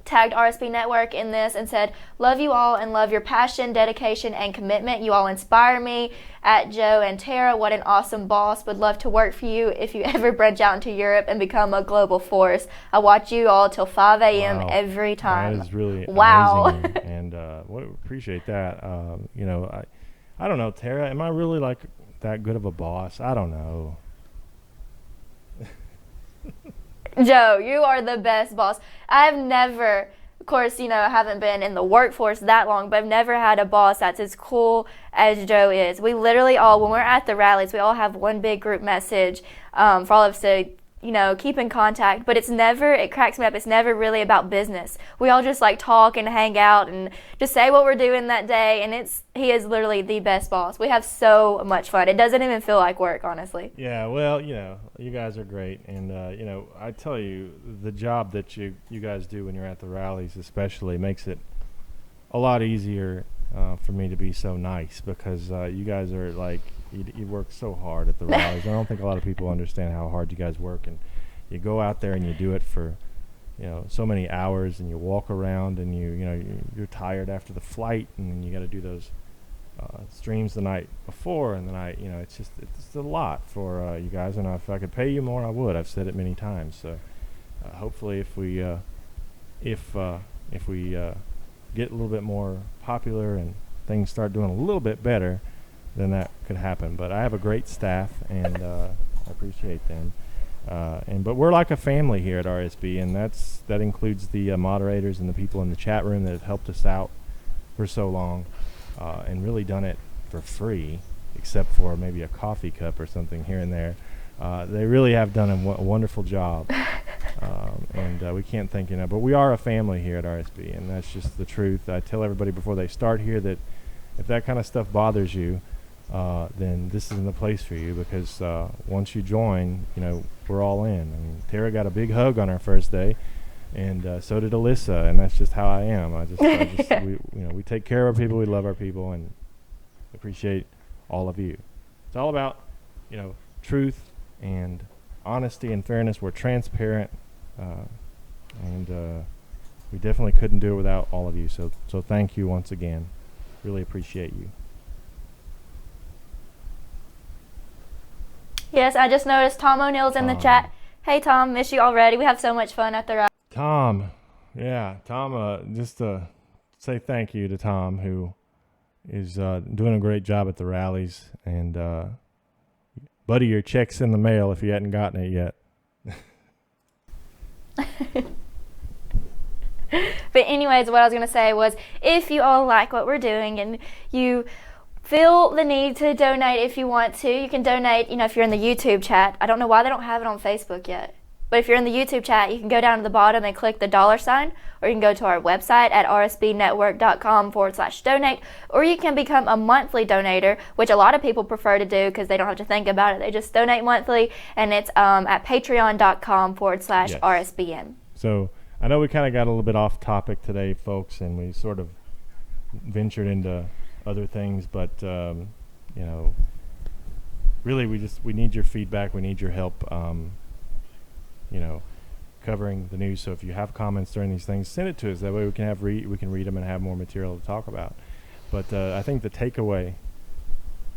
tagged RSB Network in this and said, "Love you all and love your passion, dedication, and commitment. You all inspire me. At Joe and Tara, what an awesome boss. Would love to work for you if you ever branch out into Europe and become a global force. I watch you all till 5 a.m.
Wow.
every time."
That is really
wow.
amazing, and appreciate that. I don't know, Tara, am I really like that good of a boss? I don't know.
Joe, you are the best boss. I've never, of course, I haven't been in the workforce that long, but I've never had a boss that's as cool as Joe is. We literally all, when we're at the rallies, we all have one big group message for all of us to, keep in contact. But it cracks me up, it's never really about business. We all just like talk and hang out and just say what we're doing that day. And he is literally the best boss. We have so much fun. It doesn't even feel like work, honestly.
Yeah, well, you guys are great. And, I tell you, the job that you guys do when you're at the rallies especially makes it a lot easier for me to be so nice, because you guys are like, you work so hard at the rallies. I don't think a lot of people understand how hard you guys work, and you go out there and you do it for so many hours, and you walk around, and you're tired after the flight, and you got to do those streams the night before and the night. It's a lot for you guys, and if I could pay you more, I would. I've said it many times. So hopefully, if we get a little bit more popular and things start doing a little bit better, then that could happen. But I have a great staff, and I appreciate them. But we're like a family here at RSB, and that includes the moderators and the people in the chat room that have helped us out for so long, and really done it for free, except for maybe a coffee cup or something here and there. They really have done a wonderful job, and we can't thank you enough. But we are a family here at RSB, and that's just the truth. I tell everybody before they start here that if that kind of stuff bothers you, then this isn't the place for you, because once you join, we're all in. I mean, Tara got a big hug on our first day, and so did Alyssa, and that's just how I am. We take care of our people, we love our people, and appreciate all of you. It's all about, truth and honesty and fairness. We're transparent, and we definitely couldn't do it without all of you. So thank you once again. Really appreciate you.
Yes, I just noticed Tom O'Neill's in the chat. Hey, Tom, miss you already. We have so much fun at the rally.
Tom, just to say thank you to Tom, who is doing a great job at the rallies. And, buddy, your check's in the mail if you hadn't gotten it yet.
But anyways, what I was going to say was, if you all like what we're doing and you feel the need to donate, if you want to, you can donate, if you're in the YouTube chat. I don't know why they don't have it on Facebook yet. But if you're in the YouTube chat, you can go down to the bottom and click the $sign, or you can go to our website at rsbnetwork.com/donate, or you can become a monthly donator, which a lot of people prefer to do because they don't have to think about it. They just donate monthly, and it's at patreon.com/RSBN.
So I know we kind of got a little bit off topic today, folks, and we sort of ventured into other things, but really we need your feedback. We need your help, covering the news. So if you have comments during these things, send it to us. That way we can read them and have more material to talk about. But I think the takeaway.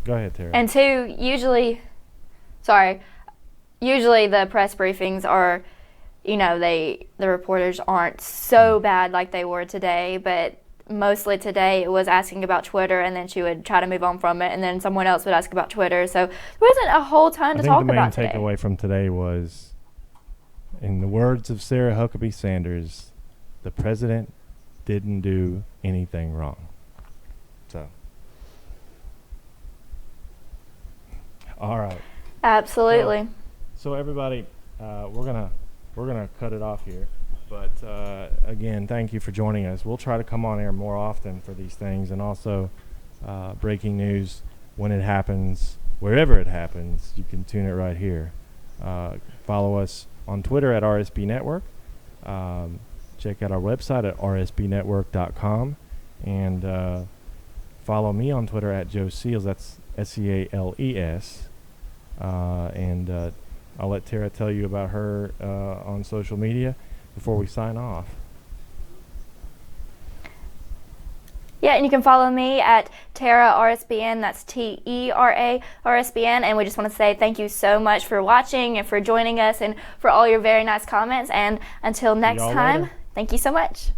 Go ahead, Tara.
And two, usually the press briefings are, the reporters aren't so bad like they were today, but mostly today it was asking about Twitter, and then she would try to move on from it, and then someone else would ask about Twitter. So there wasn't a whole ton to talk about today.
I think the main takeaway from today was, in the words of Sarah Huckabee Sanders, the president didn't do anything wrong. So All right.
Absolutely.
So everybody, we're gonna cut it off here. But again, thank you for joining us. We'll try to come on air more often for these things, and also breaking news when it happens, wherever it happens. You can tune it right here. Follow us on Twitter at RSB Network. Check out our website at rsbnetwork.com, and follow me on Twitter at Joe Seals. That's SEALES. And I'll let Tara tell you about her on social media before we sign off.
Yeah, and you can follow me at Tara RSBN. That's TERA RSBN. And we just want to say thank you so much for watching and for joining us and for all your very nice comments. And until next time, thank you so much.